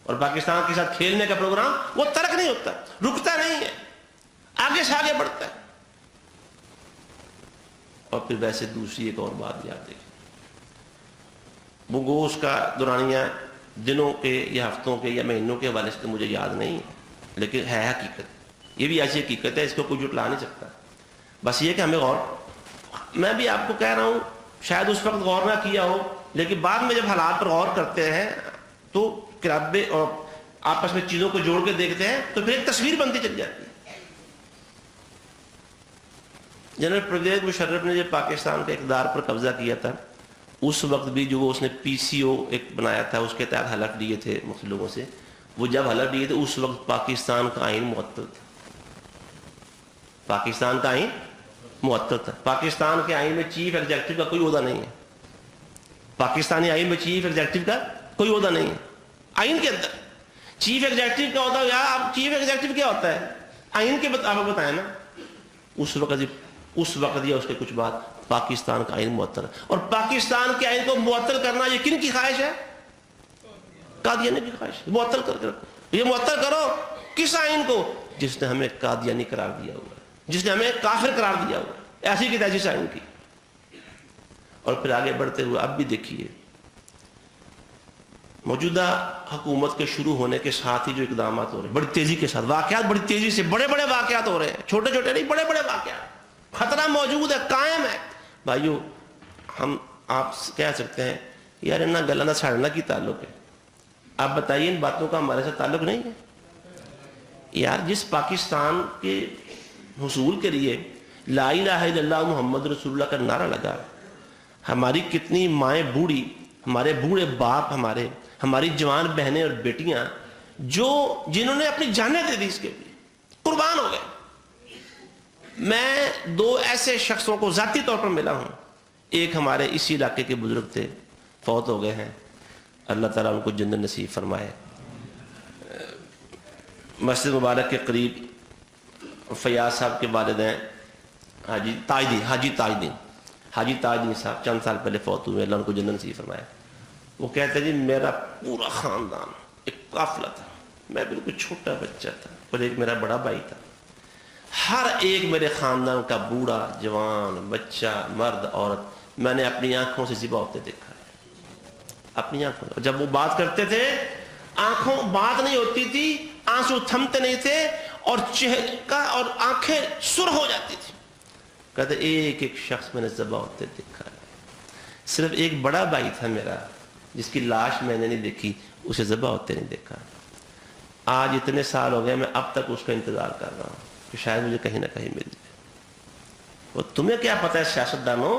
اور پاکستان کے ساتھ کھیلنے کا پروگرام وہ ترک نہیں ہوتا، رکتا نہیں ہے، آگے سے آگے بڑھتا ہے. اور پھر ویسے دوسری ایک اور بات یاد دیکھیں، وہ گو اس کا دورانیہ دنوں کے یا ہفتوں کے یا مہینوں کے حوالے سے تو مجھے یاد نہیں ہے، لیکن ہے حقیقت. یہ بھی ایسی حقیقت ہے، اس کو کوئی جھٹلا نہیں سکتا. بس یہ کہ ہمیں غور، میں بھی آپ کو کہہ رہا ہوں شاید اس وقت غور نہ کیا ہو، لیکن بعد میں جب حالات پر غور کرتے ہیں تو قرابے اور آپس میں چیزوں کو جوڑ کے دیکھتے ہیں تو پھر ایک تصویر بنتی چل جاتی ہے. جنرل پرویز مشرف نے جب پاکستان کے اقتدار پر قبضہ کیا تھا، اس وقت بھی جو اس نے پی سی او ایک بنایا تھا، اس کے تحت حلف لیے تھے مختلف لوگوں سے، وہ جب حلف لیے تھے اس وقت پاکستان کا آئین معطل تھا. پاکستان کا آئین معطل تھا. پاکستان کے آئین میں چیف ایگزیکٹو کا کوئی عہدہ نہیں ہے. پاکستانی آئین میں چیف ایگزیکٹو کا کوئی عہدہ نہیں ہے. آئین کے اندر چیف ایگزیکٹو کا عہدہ، یا آپ چیف ایگزیکٹو کیا ہوتا ہے آئین کے آپ بتائیں نا. اس وقت یا اس کے کچھ بعد پاکستان کا آئین معطل ہے. اور پاکستان کے آئین کو معطل کرنا یہ کن کی خواہش ہے؟ قادیانی کی خواہش ہے. معطل کر کے رکھو. یہ معطل کرو کس آئین کو؟ جس نے ہمیں قادیانی قرار دیا ہوا ہے، جس نے ہمیں کافر قرار دیا ہوا ہے، ایسی کی تیسی آئین کی. اور پھر آگے بڑھتے ہوئے اب بھی دیکھیے موجودہ حکومت کے شروع ہونے کے ساتھ ہی جو اقدامات ہو رہے ہیں بڑی تیزی کے ساتھ، واقعات بڑی تیزی سے، بڑے بڑے واقعات ہو رہے ہیں، چھوٹے چھوٹے نہیں، بڑے بڑے واقعات. خطرہ موجود ہے، قائم ہے. بھائیو ہم آپ کہہ سکتے ہیں یار انہا گلہ نہ ساڑھنا کی تعلق ہے. آپ بتائیے ان باتوں کا ہمارے ساتھ تعلق نہیں ہے؟ یار جس پاکستان کے حصول کے لیے لا الہ الا اللہ محمد رسول اللہ کا نعرہ لگا، ہماری کتنی مائیں بوڑھی، ہمارے بوڑھے باپ، ہماری جوان بہنیں اور بیٹیاں جنہوں نے اپنی جانیں دے دی اس کے لیے، قربان ہو گئے. میں دو ایسے شخصوں کو ذاتی طور پر ملا ہوں. ایک ہمارے اسی علاقے کے بزرگ تھے، فوت ہو گئے ہیں، اللہ تعالیٰ ان کو جنت نصیب فرمائے. مسجد مبارک کے قریب فیاض صاحب کے والدین حاجی تاجدین صاحب چند سال پہلے فوت ہوئے، اللہ ان کو جنت نصیب فرمائے. وہ کہتے ہیں جی میرا پورا خاندان ایک قافلہ تھا، میں بالکل چھوٹا بچہ تھا اور ایک میرا بڑا بھائی تھا، ہر ایک میرے خاندان کا بوڑھا جوان بچہ مرد عورت میں نے اپنی آنکھوں سے ذبح ہوتے دیکھا ہے. اپنی آنکھوں. جب وہ بات کرتے تھے آنکھوں بات نہیں ہوتی تھی، آنسو تھمتے نہیں تھے اور چہرے کا اور آنکھیں سرخ ہو جاتی تھی. کہتے ایک ایک شخص میں نے ذبح ہوتے دیکھا ہے. صرف ایک بڑا بھائی تھا میرا جس کی لاش میں نے نہیں دیکھی، اسے ذبح ہوتے نہیں دیکھا. آج اتنے سال ہو گئے میں اب تک اس کا انتظار کر رہا ہوں کہ شاید مجھے کہیں نہ کہیں مل جائے. وہ تمہیں کیا پتہ ہے سیاستدانوں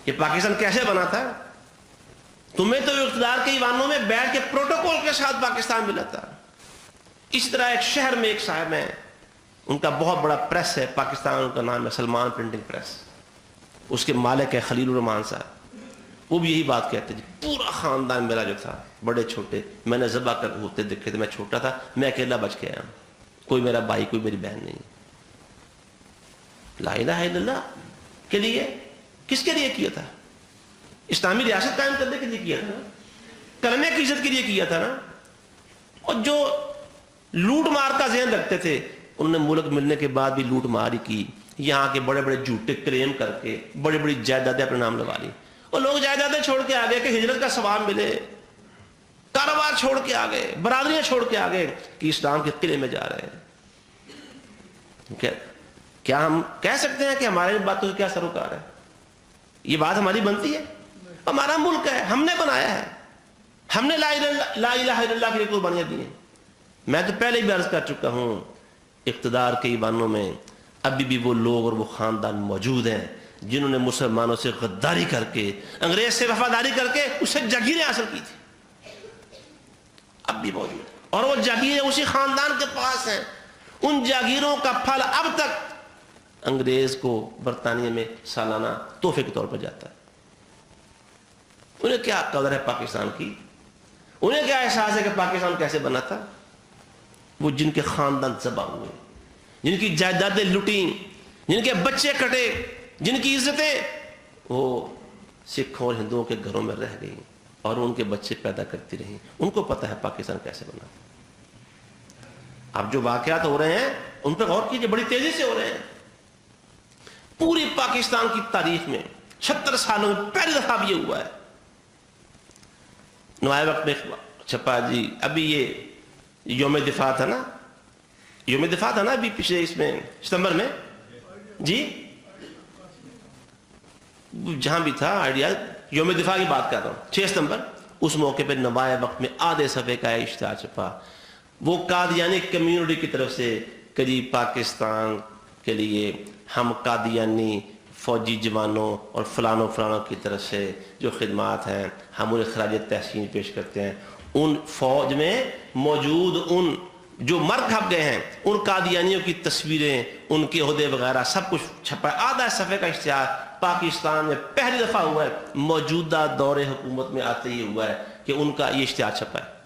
کہ پاکستان کیسے بنا تھا؟ تمہیں تو اقتدار کے ایوانوں میں بیٹھ کے پروٹوکول کے ساتھ پاکستان ملا تھا. اسی طرح ایک شہر میں ایک صاحب ہیں, ان کا بہت بڑا پریس ہے پاکستان, ان کا نام ہے سلمان پرنٹنگ پریس, اس کے مالک ہے خلیل الرحمان صاحب. وہ بھی یہی بات کہتے ہیں, پورا خاندان میرا جو تھا, بڑے چھوٹے, میں نے ذبح کر ہوتے دیکھے تھے, میں چھوٹا تھا, میں اکیلا بچ کے آیا ہوں, کوئی میرا بھائی کوئی میری بہن نہیں. لا الہ الا اللہ کے لیے کس کے لیے کیا تھا؟ اسلامی ریاست قائم کرنے کے لیے کیا تھا نا, کلمے کی عزت کے لیے کیا تھا نا. اور جو لوٹ مار کا ذہن رکھتے تھے, انہوں نے ملک ملنے کے بعد بھی لوٹ مار ہی کی, یہاں کے بڑے بڑے جھوٹے کلیم کر کے بڑی بڑی جائیدادیں اپنے نام لگا لی. اور لوگ جائیدادیں چھوڑ کے آگے کہ ہجرت کا ثواب ملے, کاروبار چھوڑ کے آگے, برادریاں چھوڑ کے آگے کہ اسلام کے قلعے میں جا رہے ہیں. کیا ہم کہہ سکتے ہیں کہ ہمارے باتوں سے کیا سروکار ہے؟ یہ بات ہماری بنتی ہے؟ ہمارا ملک ہے, ہم نے بنایا ہے, ہم نے لا الہ الا اللہ کے لیے قربانیاں دی ہیں. میں تو پہلے بھی عرض کر چکا ہوں, اقتدار کے ایوانوں میں ابھی بھی وہ لوگ اور وہ خاندان موجود ہیں جنہوں نے مسلمانوں سے غداری کر کے, انگریز سے وفاداری کر کے اس سے جاگیریں حاصل کی تھی, اب بھی موجود ہیں. اور وہ جاگیریں اسی خاندان کے پاس ہیں. ان جاگیروں کا پھل اب تک انگریز کو برطانیہ میں سالانہ تحفے کے طور پر جاتا ہے. انہیں کیا قدر ہے پاکستان کی, انہیں کیا احساس ہے کہ پاکستان کیسے بنا تھا؟ وہ جن کے خاندان ذبح ہوئے, جن کی جائیدادیں لٹیں, جن کے بچے کٹے, جن کی عزتیں وہ سکھوں اور ہندوؤں کے گھروں میں رہ گئی اور ان کے بچے پیدا کرتی رہیں, ان کو پتہ ہے پاکستان کیسے بنا. اب جو واقعات ہو رہے ہیں ان پر غور کیجیے, بڑی تیزی سے ہو رہے ہیں. پوری پاکستان کی تاریخ میں 76 سالوں میں پہلی دفعہ بھی یہ ہوا ہے. نوائے وقت میں چھپا جی, ابھی یہ یوم دفاع تھا نا, یوم دفاع تھا نا ابھی پچھلے اس میں ستمبر میں جی, جہاں بھی تھا آئیڈیا, یوم دفاع کی بات کر رہا ہوں, 6 ستمبر. اس موقع پہ نوائے وقت میں آدھے صفحے کا اشتہار چھپا, وہ قادیانی کمیونٹی کی طرف سے کہ جی پاکستان کے لیے ہم قادیانی فوجی جوانوں اور فلانوں کی طرف سے جو خدمات ہیں ہم انہیں خراج تحسین پیش کرتے ہیں. ان فوج میں موجود ان جو مر کھپ گئے ہیں ان قادیانیوں کی تصویریں, ان کے عہدے وغیرہ سب کچھ چھپا ہے. آدھا صفحے کا اشتہار پاکستان میں پہلی دفعہ ہوا ہے, موجودہ دور حکومت میں آتے ہی ہوا ہے کہ ان کا یہ اشتہار چھپا ہے.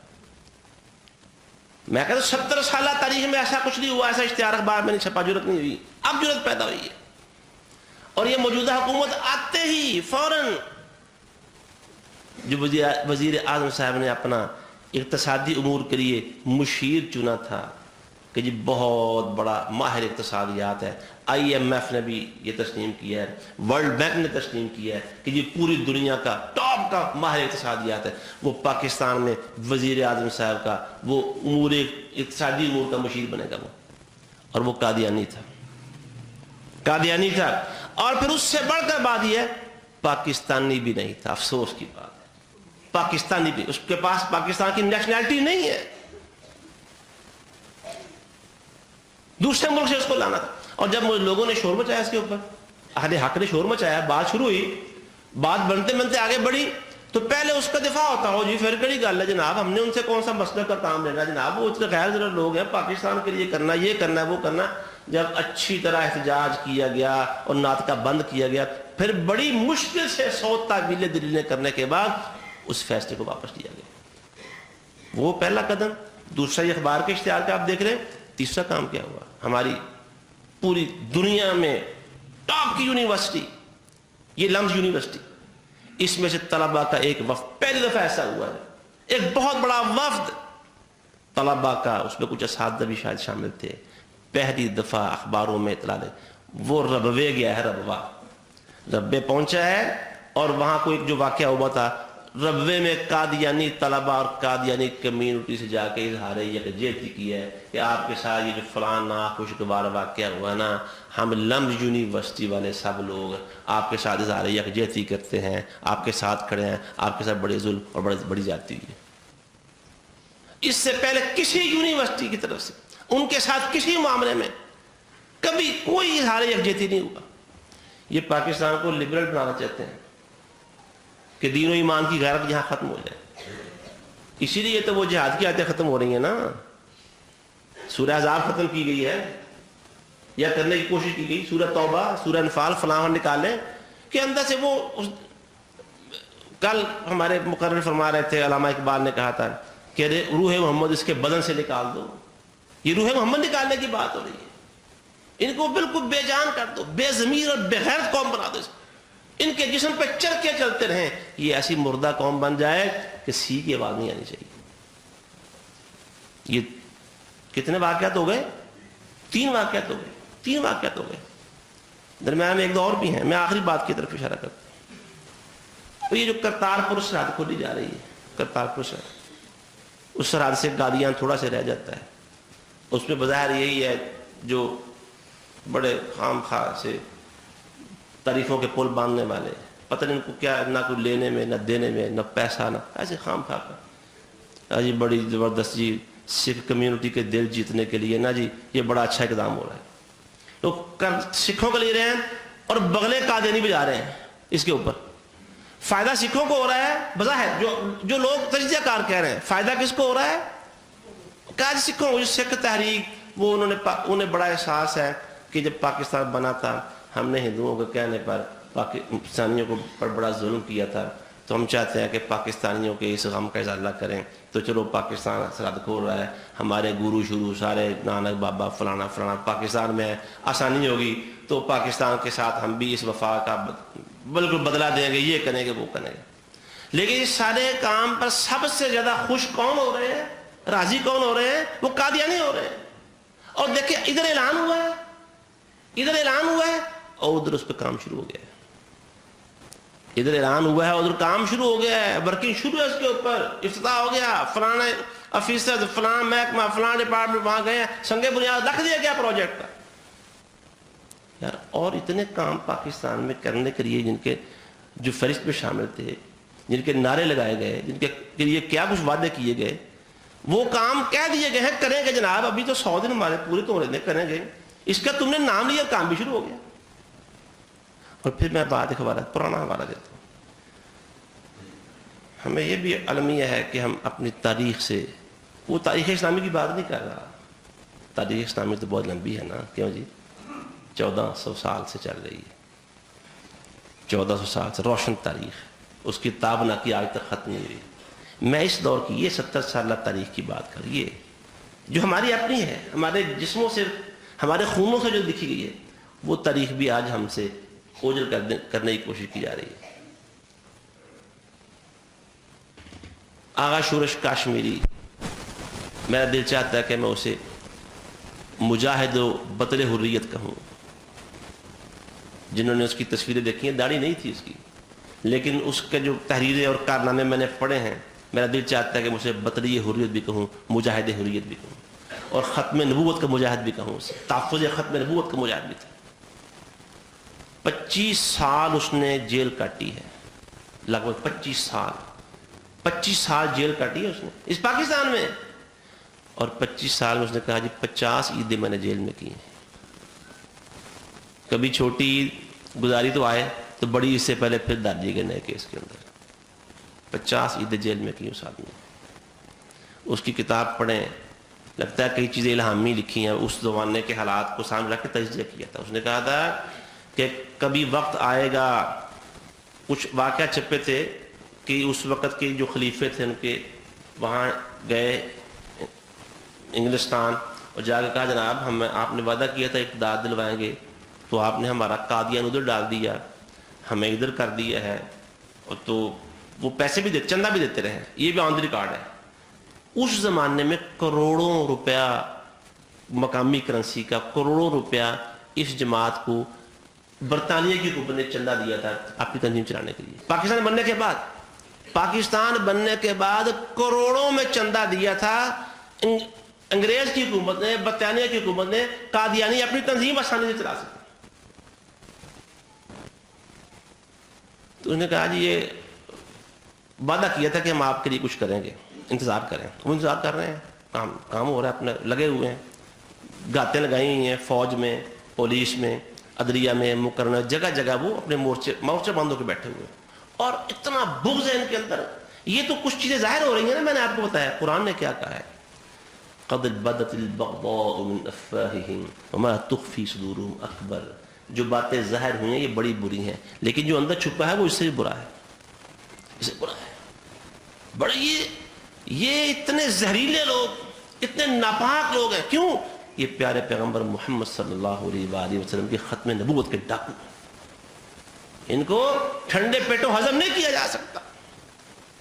میں کہتا ہوں 70 سالہ تاریخ میں ایسا کچھ نہیں ہوا, ایسا اشتہار اخبار میں نہیں چھپا, جرت نہیں ہوئی. اب جرت پیدا ہوئی ہے. اور یہ موجودہ حکومت آتے ہی فوراً جو وزیر اعظم صاحب نے اپنا اقتصادی امور کے لیے مشیر چنا تھا کہ جی بہت بڑا ماہر اقتصادیات ہے, IMF نے بھی یہ تسلیم کیا ہے, ورلڈ بینک نے تسلیم کیا ہے کہ جی پوری دنیا کا ٹاپ کا ماہر اقتصادیات ہے, وہ پاکستان میں وزیر اعظم صاحب کا وہ امور اقتصادی امور کا مشیر بنے گا وہ. اور وہ قادیانی تھا, قادیانی تھا. اور پھر اس سے بڑھ کر بات یہ ہے پاکستانی بھی نہیں تھا. افسوس کی بات ہے, پاکستانی بھی, اس کے پاس پاکستان کی نیشنلٹی نہیں ہے, دوسرے ملک سے اس کو لانا تھا. اور جب لوگوں نے شور مچایا اس کے اوپر, اہل حق نے شور مچایا, بات شروع ہوئی, بات بنتے بنتے آگے بڑھی, تو پہلے اس کا دفاع ہوتا ہو جی پھر کڑی گل ہے جناب, ہم نے ان سے کون سا مسئلہ کا کام لینا جناب, وہ اتنے غیر ضرور لوگ ہیں, پاکستان کے لیے کرنا, یہ کرنا ہے, وہ کرنا. جب اچھی طرح احتجاج کیا گیا اور ناطقہ بند کیا گیا, پھر بڑی مشکل سے 100 تعویلیں دلیلیں کرنے کے بعد اس فیصلے کو واپس لیا گیا. وہ پہلا قدم. دوسرا یہ اخبار کے اشتہار کا آپ دیکھ رہے ہیں. تیسرا کام کیا ہوا, ہماری پوری دنیا میں ٹاپ کی یونیورسٹی, یہ لمز یونیورسٹی, اس میں سے طلباء کا ایک وفد, پہلی دفعہ ایسا ہوا ہے, ایک بہت بڑا وفد طلباء کا, اس میں کچھ اساتذہ بھی شاید شامل تھے, پہلی دفعہ اخباروں میں اطلاع دے. وہ ربوے گیا ہے, ربوے پہنچا ہے, اور وہاں کو ایک جو واقعہ ہوا تھا, ربوے میں قادیانی طلباء اور قادیانی کمیونٹی سے جا کے اظہار یکجہتی کی ہے کہ آپ کے ساتھ یہ جو فلان ناخوشگوار واقعہ ہوا نا, ہم لمز یونیورسٹی والے سب لوگ آپ کے ساتھ اظہار یکجہتی کرتے ہیں, آپ کے ساتھ کھڑے ہیں, آپ کے ساتھ بڑے ظلم اور بڑی زیادتی ہوئی ہے. اس سے پہلے کسی یونیورسٹی کی طرف سے ان کے ساتھ کسی معاملے میں کبھی کوئی اظہار یکجہتی نہیں ہوا. یہ پاکستان کو لبرل بنانا چاہتے ہیں کہ دین و ایمان کی غیرت یہاں ختم ہو جائے. اسی لیے تو وہ جہاد کی آیتیں ختم ہو رہی ہیں نا. سورہ احزاب ختم کی گئی ہے یا کرنے کی کوشش کی گئی. سورہ توبہ، سورہ انفال فلاں نکالیں کہ اندر سے وہ کل ہمارے مقرر فرما رہے تھے، علامہ اقبال نے کہا تھا کہ روح محمد اس کے بدن سے نکال دو. یہ روح محمد نکالنے کی بات ہو رہی ہے. ان کو بالکل بے جان کر دو، بے ضمیر اور بے غیرت قوم بنا دو. ان کے جسم پہ چرکے چلتے رہیں. یہ ایسی مردہ قوم بن جائے کہ سی کی آواز نہیں آنی چاہیے. یہ کتنے واقعات ہو گئے؟ 3 واقعات ہو گئے. 3 واقعات ہو گئے. درمیان میں ایک دو اور بھی ہیں. میں آخری بات کی طرف اشارہ کرتا ہوں. تو یہ جو کرتارپور سرحد کھولی جا رہی ہے، کرتارپور سرحد، اس سرحد سے قادیان تھوڑا سے رہ جاتا ہے. اس میں بظاہر یہی ہے جو بڑے خام خواہ سے تعریفوں کے پل باندھنے والے، پتہ نہیں ان کو کیا، نہ کوئی لینے میں نہ دینے میں نہ پیسہ، نہ ایسے خام خواہ کا جی بڑی زبردست جی سکھ کمیونٹی کے دل جیتنے کے لیے نا جی یہ بڑا اچھا اقدام ہو رہا ہے. لوگ سکھوں کو لے رہے ہیں اور بغلے قادیانی بجا رہے ہیں. اس کے اوپر فائدہ سکھوں کو ہو رہا ہے بظاہر. جو لوگ تجزیہ کار کہہ رہے ہیں فائدہ کس کو ہو رہا ہے؟ کہا سکھوں کو. سکھ تحریک وہ انہیں بڑا احساس ہے کہ جب پاکستان بنا تھا ہم نے ہندوؤں کے کہنے پر پاکستانیوں پر بڑا ظلم کیا تھا، تو ہم چاہتے ہیں کہ پاکستانیوں کے اس غم کا اظہار کریں. تو چلو پاکستان سرحد کھول رہا ہے، ہمارے گرو شروع سارے نانک بابا فلانا فلانا پاکستان میں آسانی ہوگی تو پاکستان کے ساتھ ہم بھی اس وفا کا بالکل بدلہ دیں گے، یہ کریں گے وہ کریں گے. لیکن اس سارے کام پر سب سے زیادہ خوش کون ہو رہے ہیں، راضی کون ہو رہے ہیں؟ وہ قادیانی ہو رہے ہیں. اور دیکھیں ادھر اعلان ہوا ہے، ادھر اعلان ہوا ہے اور ادھر اس پہ کام شروع ہو گیا ہے. ادھر اعلان ہوا ہے ادھر کام شروع ہو گیا ہے، ورکنگ شروع ہے. اس کے اوپر افتتاح ہو گیا، فلاں آفیسر فلاں محکمہ فلاں ڈپارٹمنٹ وہاں گئے ہیں، سنگ بنیاد رکھ دیا گیا پروجیکٹ کا. یار اور اتنے کام پاکستان میں کرنے کے لیے جن کے جو فہرست میں شامل تھے، جن کے نعرے لگائے گئے، جن کے لیے کیا کچھ وعدے کیے گئے، وہ کام کہہ دیے گئے ہیں کریں گے جناب. ابھی تو 100 دن ہمارے پورے تو رہنے کریں گے. اس کا تم نے نام لیا کام بھی شروع ہو گیا. اور پھر میں بات ایک حوالہ پرانا حوالہ دیتا ہوں. ہمیں یہ بھی المیہ ہے کہ ہم اپنی تاریخ سے، وہ تاریخ اسلامی کی بات نہیں کر رہا، تاریخ اسلامی تو بہت لمبی ہے نا. کیوں جی 1400 سال سے چل رہی ہے، 1400 سال سے روشن تاریخ، اس کی تابنا کی آج تک ختم نہیں ہوئی. میں اس دور کی یہ 70 سالہ تاریخ کی بات کر، یہ جو ہماری اپنی ہے، ہمارے جسموں سے ہمارے خونوں سے جو لکھی گئی ہے، وہ تاریخ بھی آج ہم سے اوجھل کرنے کی کوشش کی جا رہی ہے. آغا شورش کاشمیری، میرا دل چاہتا ہے کہ میں اسے مجاہد و بطل حریت کہوں. جنہوں نے اس کی تصویریں دیکھی ہیں، داڑھی نہیں تھی اس کی، لیکن اس کے جو تحریریں اور کارنامے میں نے پڑھے ہیں، میرا دل چاہتا ہے کہ میں اسے بطلی حریت بھی کہوں، مجاہد حریت بھی کہوں، اور ختم نبوت کا مجاہد بھی کہوں اسے. تحفظ ختم نبوت کا مجاہد بھی تھا. 25 سال اس نے جیل کاٹی ہے، لگ بھگ 25 سال جیل کاٹی ہے اس نے اس پاکستان میں. اور 25 سال میں اس نے کہا جی 50 عیدیں میں نے جیل میں کی ہیں. کبھی چھوٹی عید گزاری تو آئے تو بڑی اس سے پہلے پھر ڈال دیے گئے نئے کیس کے اندر. 50 عیدیں جیل میں کی اس آدمی نے. اس کی کتاب پڑھیں، لگتا ہے کئی چیزیں الہامی لکھی ہیں. اس زمانے کے حالات کو سامنے رکھ کے تجزیہ کیا تھا. اس نے کہا تھا کہ کبھی وقت آئے گا، کچھ واقعہ چھپے تھے کہ اس وقت کے جو خلیفے تھے ان کے وہاں گئے انگلستان اور جا کے کہا جناب آپ نے وعدہ کیا تھا اقتدار دلوائیں گے، تو آپ نے ہمارا قادیان ادھر ڈال دیا، ہمیں ادھر کر دیا ہے. اور تو وہ پیسے بھی دیتے، چندہ بھی دیتے رہے. یہ بھی آن دی ریکارڈ ہے. اس زمانے میں کروڑوں روپیہ مقامی کرنسی کا، کروڑوں روپیہ اس جماعت کو برطانیہ کی حکومت نے چندہ دیا تھا اپنی تنظیم چلانے کے لیے. پاکستان بننے کے بعد کروڑوں میں چندہ دیا تھا انگریز کی حکومت نے، برطانیہ کی حکومت نے. قادیانی اپنی تنظیم آسانی سے چلا سکتے. تو انہوں نے کہا جی یہ وعدہ کیا تھا کہ ہم آپ کے لیے کچھ کریں گے، انتظار کریں. وہ انتظار کر رہے ہیں، کام ہو رہا ہے، اپنے لگے ہوئے ہیں، گاتیں لگائی ہوئی ہیں فوج میں، پولیس میں. عدلیہ میں مقررہ جگہ جگہ وہ اپنے مورچے باندھوں کے بیٹھے ہوئے اور اتنا بغض ہے ان کے اندر. یہ تو کچھ چیزیں ظاہر ہو رہی ہیں نا, میں نے آپ کو بتایا قرآن نے کیا کہا ہے, قد بدت البغضاء من افواہہم وما تخفی صدورہم اکبر. جو باتیں ظاہر ہوئی ہیں یہ بڑی بری ہیں, لیکن جو اندر چھپا ہے وہ اس سے بھی برا ہے, اس سے برا ہے. بڑے یہ اتنے زہریلے لوگ, اتنے ناپاک لوگ ہیں. کیوں؟ یہ پیارے پیغمبر محمد صلی اللہ علیہ وآلہ وسلم کی ختم نبوت کے ڈاکو. ان کو ٹھنڈے پیٹوں ہضم نہیں کیا جا سکتا.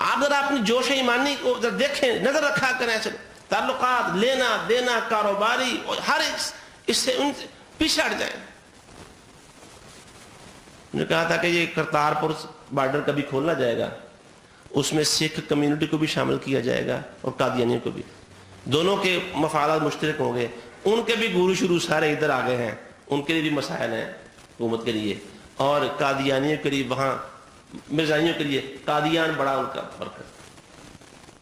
آپ ذرا اپنی جوش ایمانی کو ذرا دیکھیں, نظر رکھا کریں, ایسے تعلقات, لینا دینا, کاروباری, اور ہر اس سے ان سے پیچھے ہٹ جائیں. نے کہا تھا کہ یہ کرتارپور بارڈر کبھی کھولنا جائے گا, اس میں سکھ کمیونٹی کو بھی شامل کیا جائے گا اور قادیانیوں کو بھی. دونوں کے مفادات مشترک ہوں گے. ان کے بھی گورو شروع سارے ادھر آ گئے ہیں, ان کے لیے بھی مسائل ہیں حکومت کے لیے, اور قادیانیوں کے لیے وہاں مرزائیوں کے لیے قادیان بڑا ان کا فرق ہے.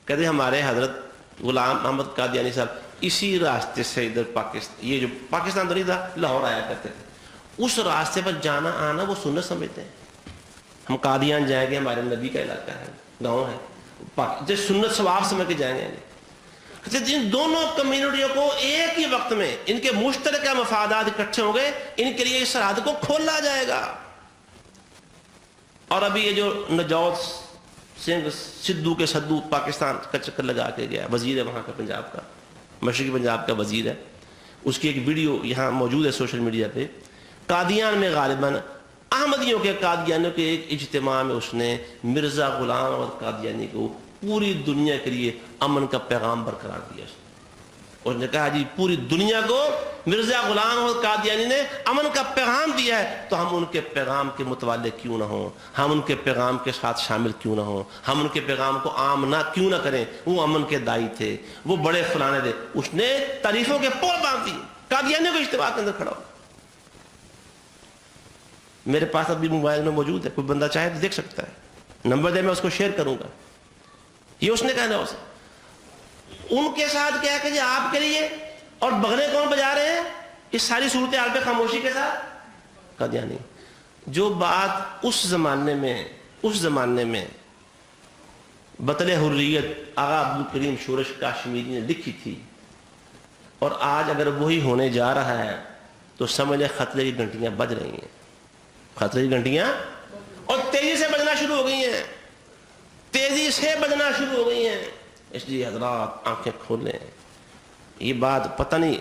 کہتے ہمارے حضرت غلام احمد قادیانی صاحب اسی راستے سے ادھر پاکستان, یہ جو پاکستان تو نہیں تھا, لاہور آیا کرتے تھے, اس راستے پر جانا آنا وہ سنت سمجھتے ہیں. ہم قادیان جائیں گے, ہمارے نبی کا علاقہ ہے, گاؤں ہے, جو سنت ثواب سمجھ کے جائیں گے. ان دونوں کمیونٹیوں کو ایک ہی وقت میں ان کے مشترکہ مفادات اکٹھے ہوں گے, ان کے لیے اس سرحد کو کھولا جائے گا. اور ابھی یہ جو نجوت سنگھ سدھو کے سدھو پاکستان کا چکر لگا کے گیا, وزیر ہے وہاں کا, پنجاب کا, مشرقی پنجاب کا وزیر ہے, اس کی ایک ویڈیو یہاں موجود ہے سوشل میڈیا پہ. قادیان میں غالباً احمدیوں کے قادیانیوں کے ایک اجتماع میں اس نے مرزا غلام احمد قادیانی کو پوری دنیا کے لیے امن کا پیغام برقرار دیا. اس نے کہا جی پوری دنیا کو مرزا غلام احمد قادیانی نے امن کا پیغام دیا ہے, تو ہم ان کے پیغام کے متوالے کیوں نہ ہوں, ہم ان کے پیغام کے ساتھ شامل کیوں نہ ہوں, ہم ان کے پیغام کو عام نہ کیوں نہ کریں. وہ امن کے دائی تھے, وہ بڑے فلانے تھے. اس نے تعریفوں کے پول باندھ دیے قادیانیوں کے اجتماع کے اندر کھڑا ہو. میرے پاس ابھی موبائل میں موجود ہے, کوئی بندہ چاہے تو دیکھ سکتا ہے, نمبر دے میں اس کو شیئر کروں گا. یہ اس نے کہنا اسے. ان کے ساتھ کیا کہ جی آپ کے لیے, اور بغلے کون بجا رہے ہیں اس ساری صورتحال پہ خاموشی کے ساتھ؟ قادیانی. جو بات اس زمانے میں بطل حریت آغا عبدالکریم شورش کاشمیری نے لکھی تھی, اور آج اگر وہی ہونے جا رہا ہے تو سمجھ لیں خطرے کی گھنٹیاں بج رہی ہیں, خطرے کی گھنٹیاں, اور تیزی سے بجنا شروع ہو گئی ہیں, تیزی سے بجنا شروع ہو گئی ہیں. اس لیے حضرات آنکھیں کھولیں. یہ بات پتہ نہیں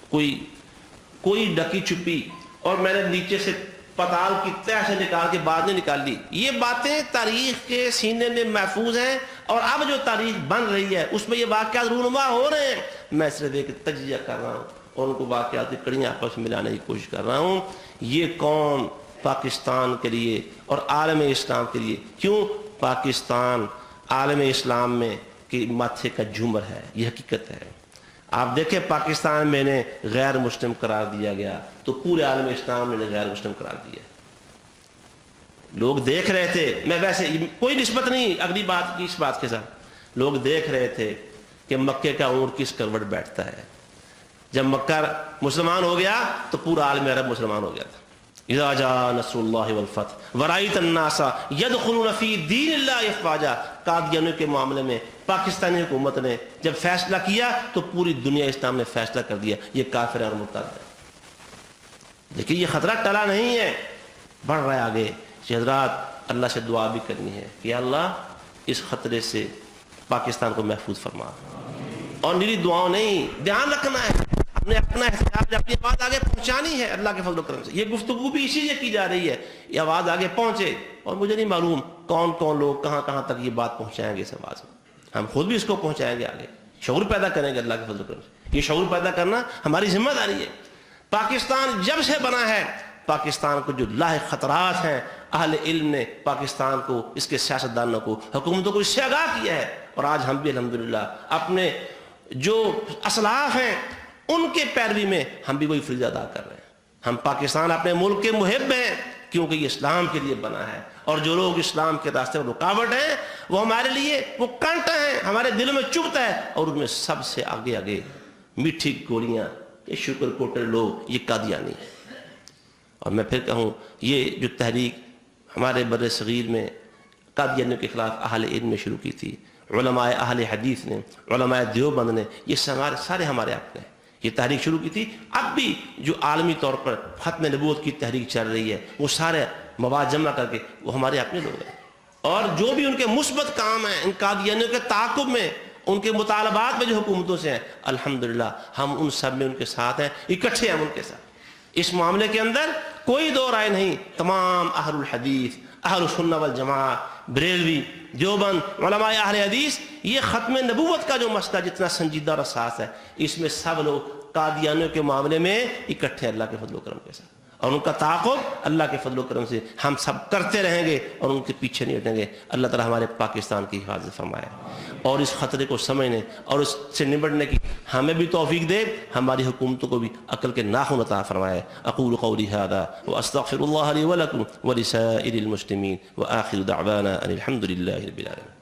کوئی ڈکی چھپی, اور میں نے نیچے سے پتال کی تہ سے نکال کے بعد نہیں نکال لی. یہ باتیں تاریخ کے سینے میں محفوظ ہیں, اور اب جو تاریخ بن رہی ہے اس میں یہ واقعات رونما ہو رہے ہیں. میں صرف ایک تجزیہ کر رہا ہوں اور ان کو واقعات کی کڑیاں آپس میں ملانے کی کوشش کر رہا ہوں. یہ قوم پاکستان کے لیے اور عالم اسلام کے لیے, کیوں پاکستان عالم اسلام میں کہ ماتھے کا جھومر ہے, یہ حقیقت ہے. آپ دیکھیں پاکستان میں نے غیر مسلم قرار دیا گیا تو پورے عالم اسلام نے غیر مسلم قرار دیا. لوگ دیکھ رہے تھے, میں ویسے کوئی نسبت نہیں اگلی بات کی اس بات کے ساتھ, لوگ دیکھ رہے تھے کہ مکے کا اونٹ کس کروٹ بیٹھتا ہے. جب مکہ مسلمان ہو گیا تو پورا عالم عرب مسلمان ہو گیا تھا. اذا جاء نصر اللہ والفتح ورأیت الناس یدخلون فی دین اللہ افواجا. قادیانیوں کے معاملے میں پاکستانی حکومت نے جب فیصلہ کیا تو پوری دنیا اسلام نے فیصلہ کر دیا یہ کافر اور مرتد ہے. لیکن یہ خطرہ ٹلا نہیں ہے, بڑھ رہا ہے آگے. حضرات اللہ سے دعا بھی کرنی ہے کہ اللہ اس خطرے سے پاکستان کو محفوظ فرما. اور میری دعاؤں نہیں, دھیان رکھنا ہے, ہم نے اپنا احتیاط اپنی آواز آگے پہنچانی ہے اللہ کے فضل و کرم سے. یہ گفتگو بھی اسی لیے کی جا رہی ہے, یہ آواز آگے پہنچے. اور مجھے نہیں معلوم کون لوگ کہاں تک یہ بات پہنچائیں گے اس آواز میں. ہم خود بھی اس کو پہنچائیں گے آگے, شعور پیدا کریں گے اللہ کے فضل و کرم سے. یہ شعور پیدا کرنا ہماری ذمہ داری ہے. پاکستان جب سے بنا ہے, پاکستان کو جو لاحق خطرات ہیں اہل علم نے پاکستان کو, اس کے سیاستدانوں کو, حکومتوں کو اس سے آگاہ کیا ہے. اور آج ہم بھی الحمدللہ اپنے جو اسلاف ہیں ان کے پیروی میں ہم بھی وہی فریضہ ادا کر رہے ہیں. ہم پاکستان اپنے ملک کے محب ہیں کیونکہ یہ اسلام کے لیے بنا ہے, اور جو لوگ اسلام کے راستے میں رکاوٹ ہیں وہ ہمارے لیے وہ کانٹا ہیں, ہمارے دلوں میں چبھتا ہے. اور ان میں سب سے آگے میٹھی گولیاں, یہ شکر کوٹے لوگ, یہ قادیانی ہیں. اور میں پھر کہوں یہ جو تحریک ہمارے بر صغیر میں قادیانیوں کے خلاف اہل علم نے شروع کی تھی، علماء اہل حدیث نے، علماء دیوبند نے، یہ سارے ہمارے اپنے ہیں، یہ تحریک شروع کی تھی۔ اب بھی جو عالمی طور پر ختم نبوت کی تحریک چل رہی ہے وہ سارے مواد جمع کر کے وہ ہمارے اپنے لوگ ہیں، اور جو بھی ان کے مثبت کام ہیں ان قادیانیوں کے تعاقب میں، ان کے مطالبات میں جو حکومتوں سے ہیں، الحمدللہ ہم ان سب میں ان کے ساتھ ہیں، اکٹھے ہیں ان کے ساتھ۔ اس معاملے کے اندر کوئی دو رائے نہیں، تمام اہل الحدیث، اہل السنہ والجماعہ، بریلوی، دیوبند، علماء اہل حدیث، یہ ختم نبوت کا جو مسئلہ جتنا سنجیدہ اور حساس ہے، اس میں سب لوگ قادیانیوں کے معاملے میں اکٹھے اللہ کے فضل و کرم کے ساتھ، اور ان کا تعاقب اللہ کے فضل و کرم سے ہم سب کرتے رہیں گے اور ان کے پیچھے نہیں ہٹیں گے۔ اللہ تعالی ہمارے پاکستان کی حفاظت فرمائے اور اس خطرے کو سمجھنے اور اس سے نمٹنے کی ہمیں بھی توفیق دے، ہماری حکومتوں کو بھی عقل کے ناخن عطا فرمائے۔ اقول قولی ھذا واستغفر اللہ لی ولکم ولسائر المسلمین وآخر دعوانا ان الحمد للہ رب العالمین۔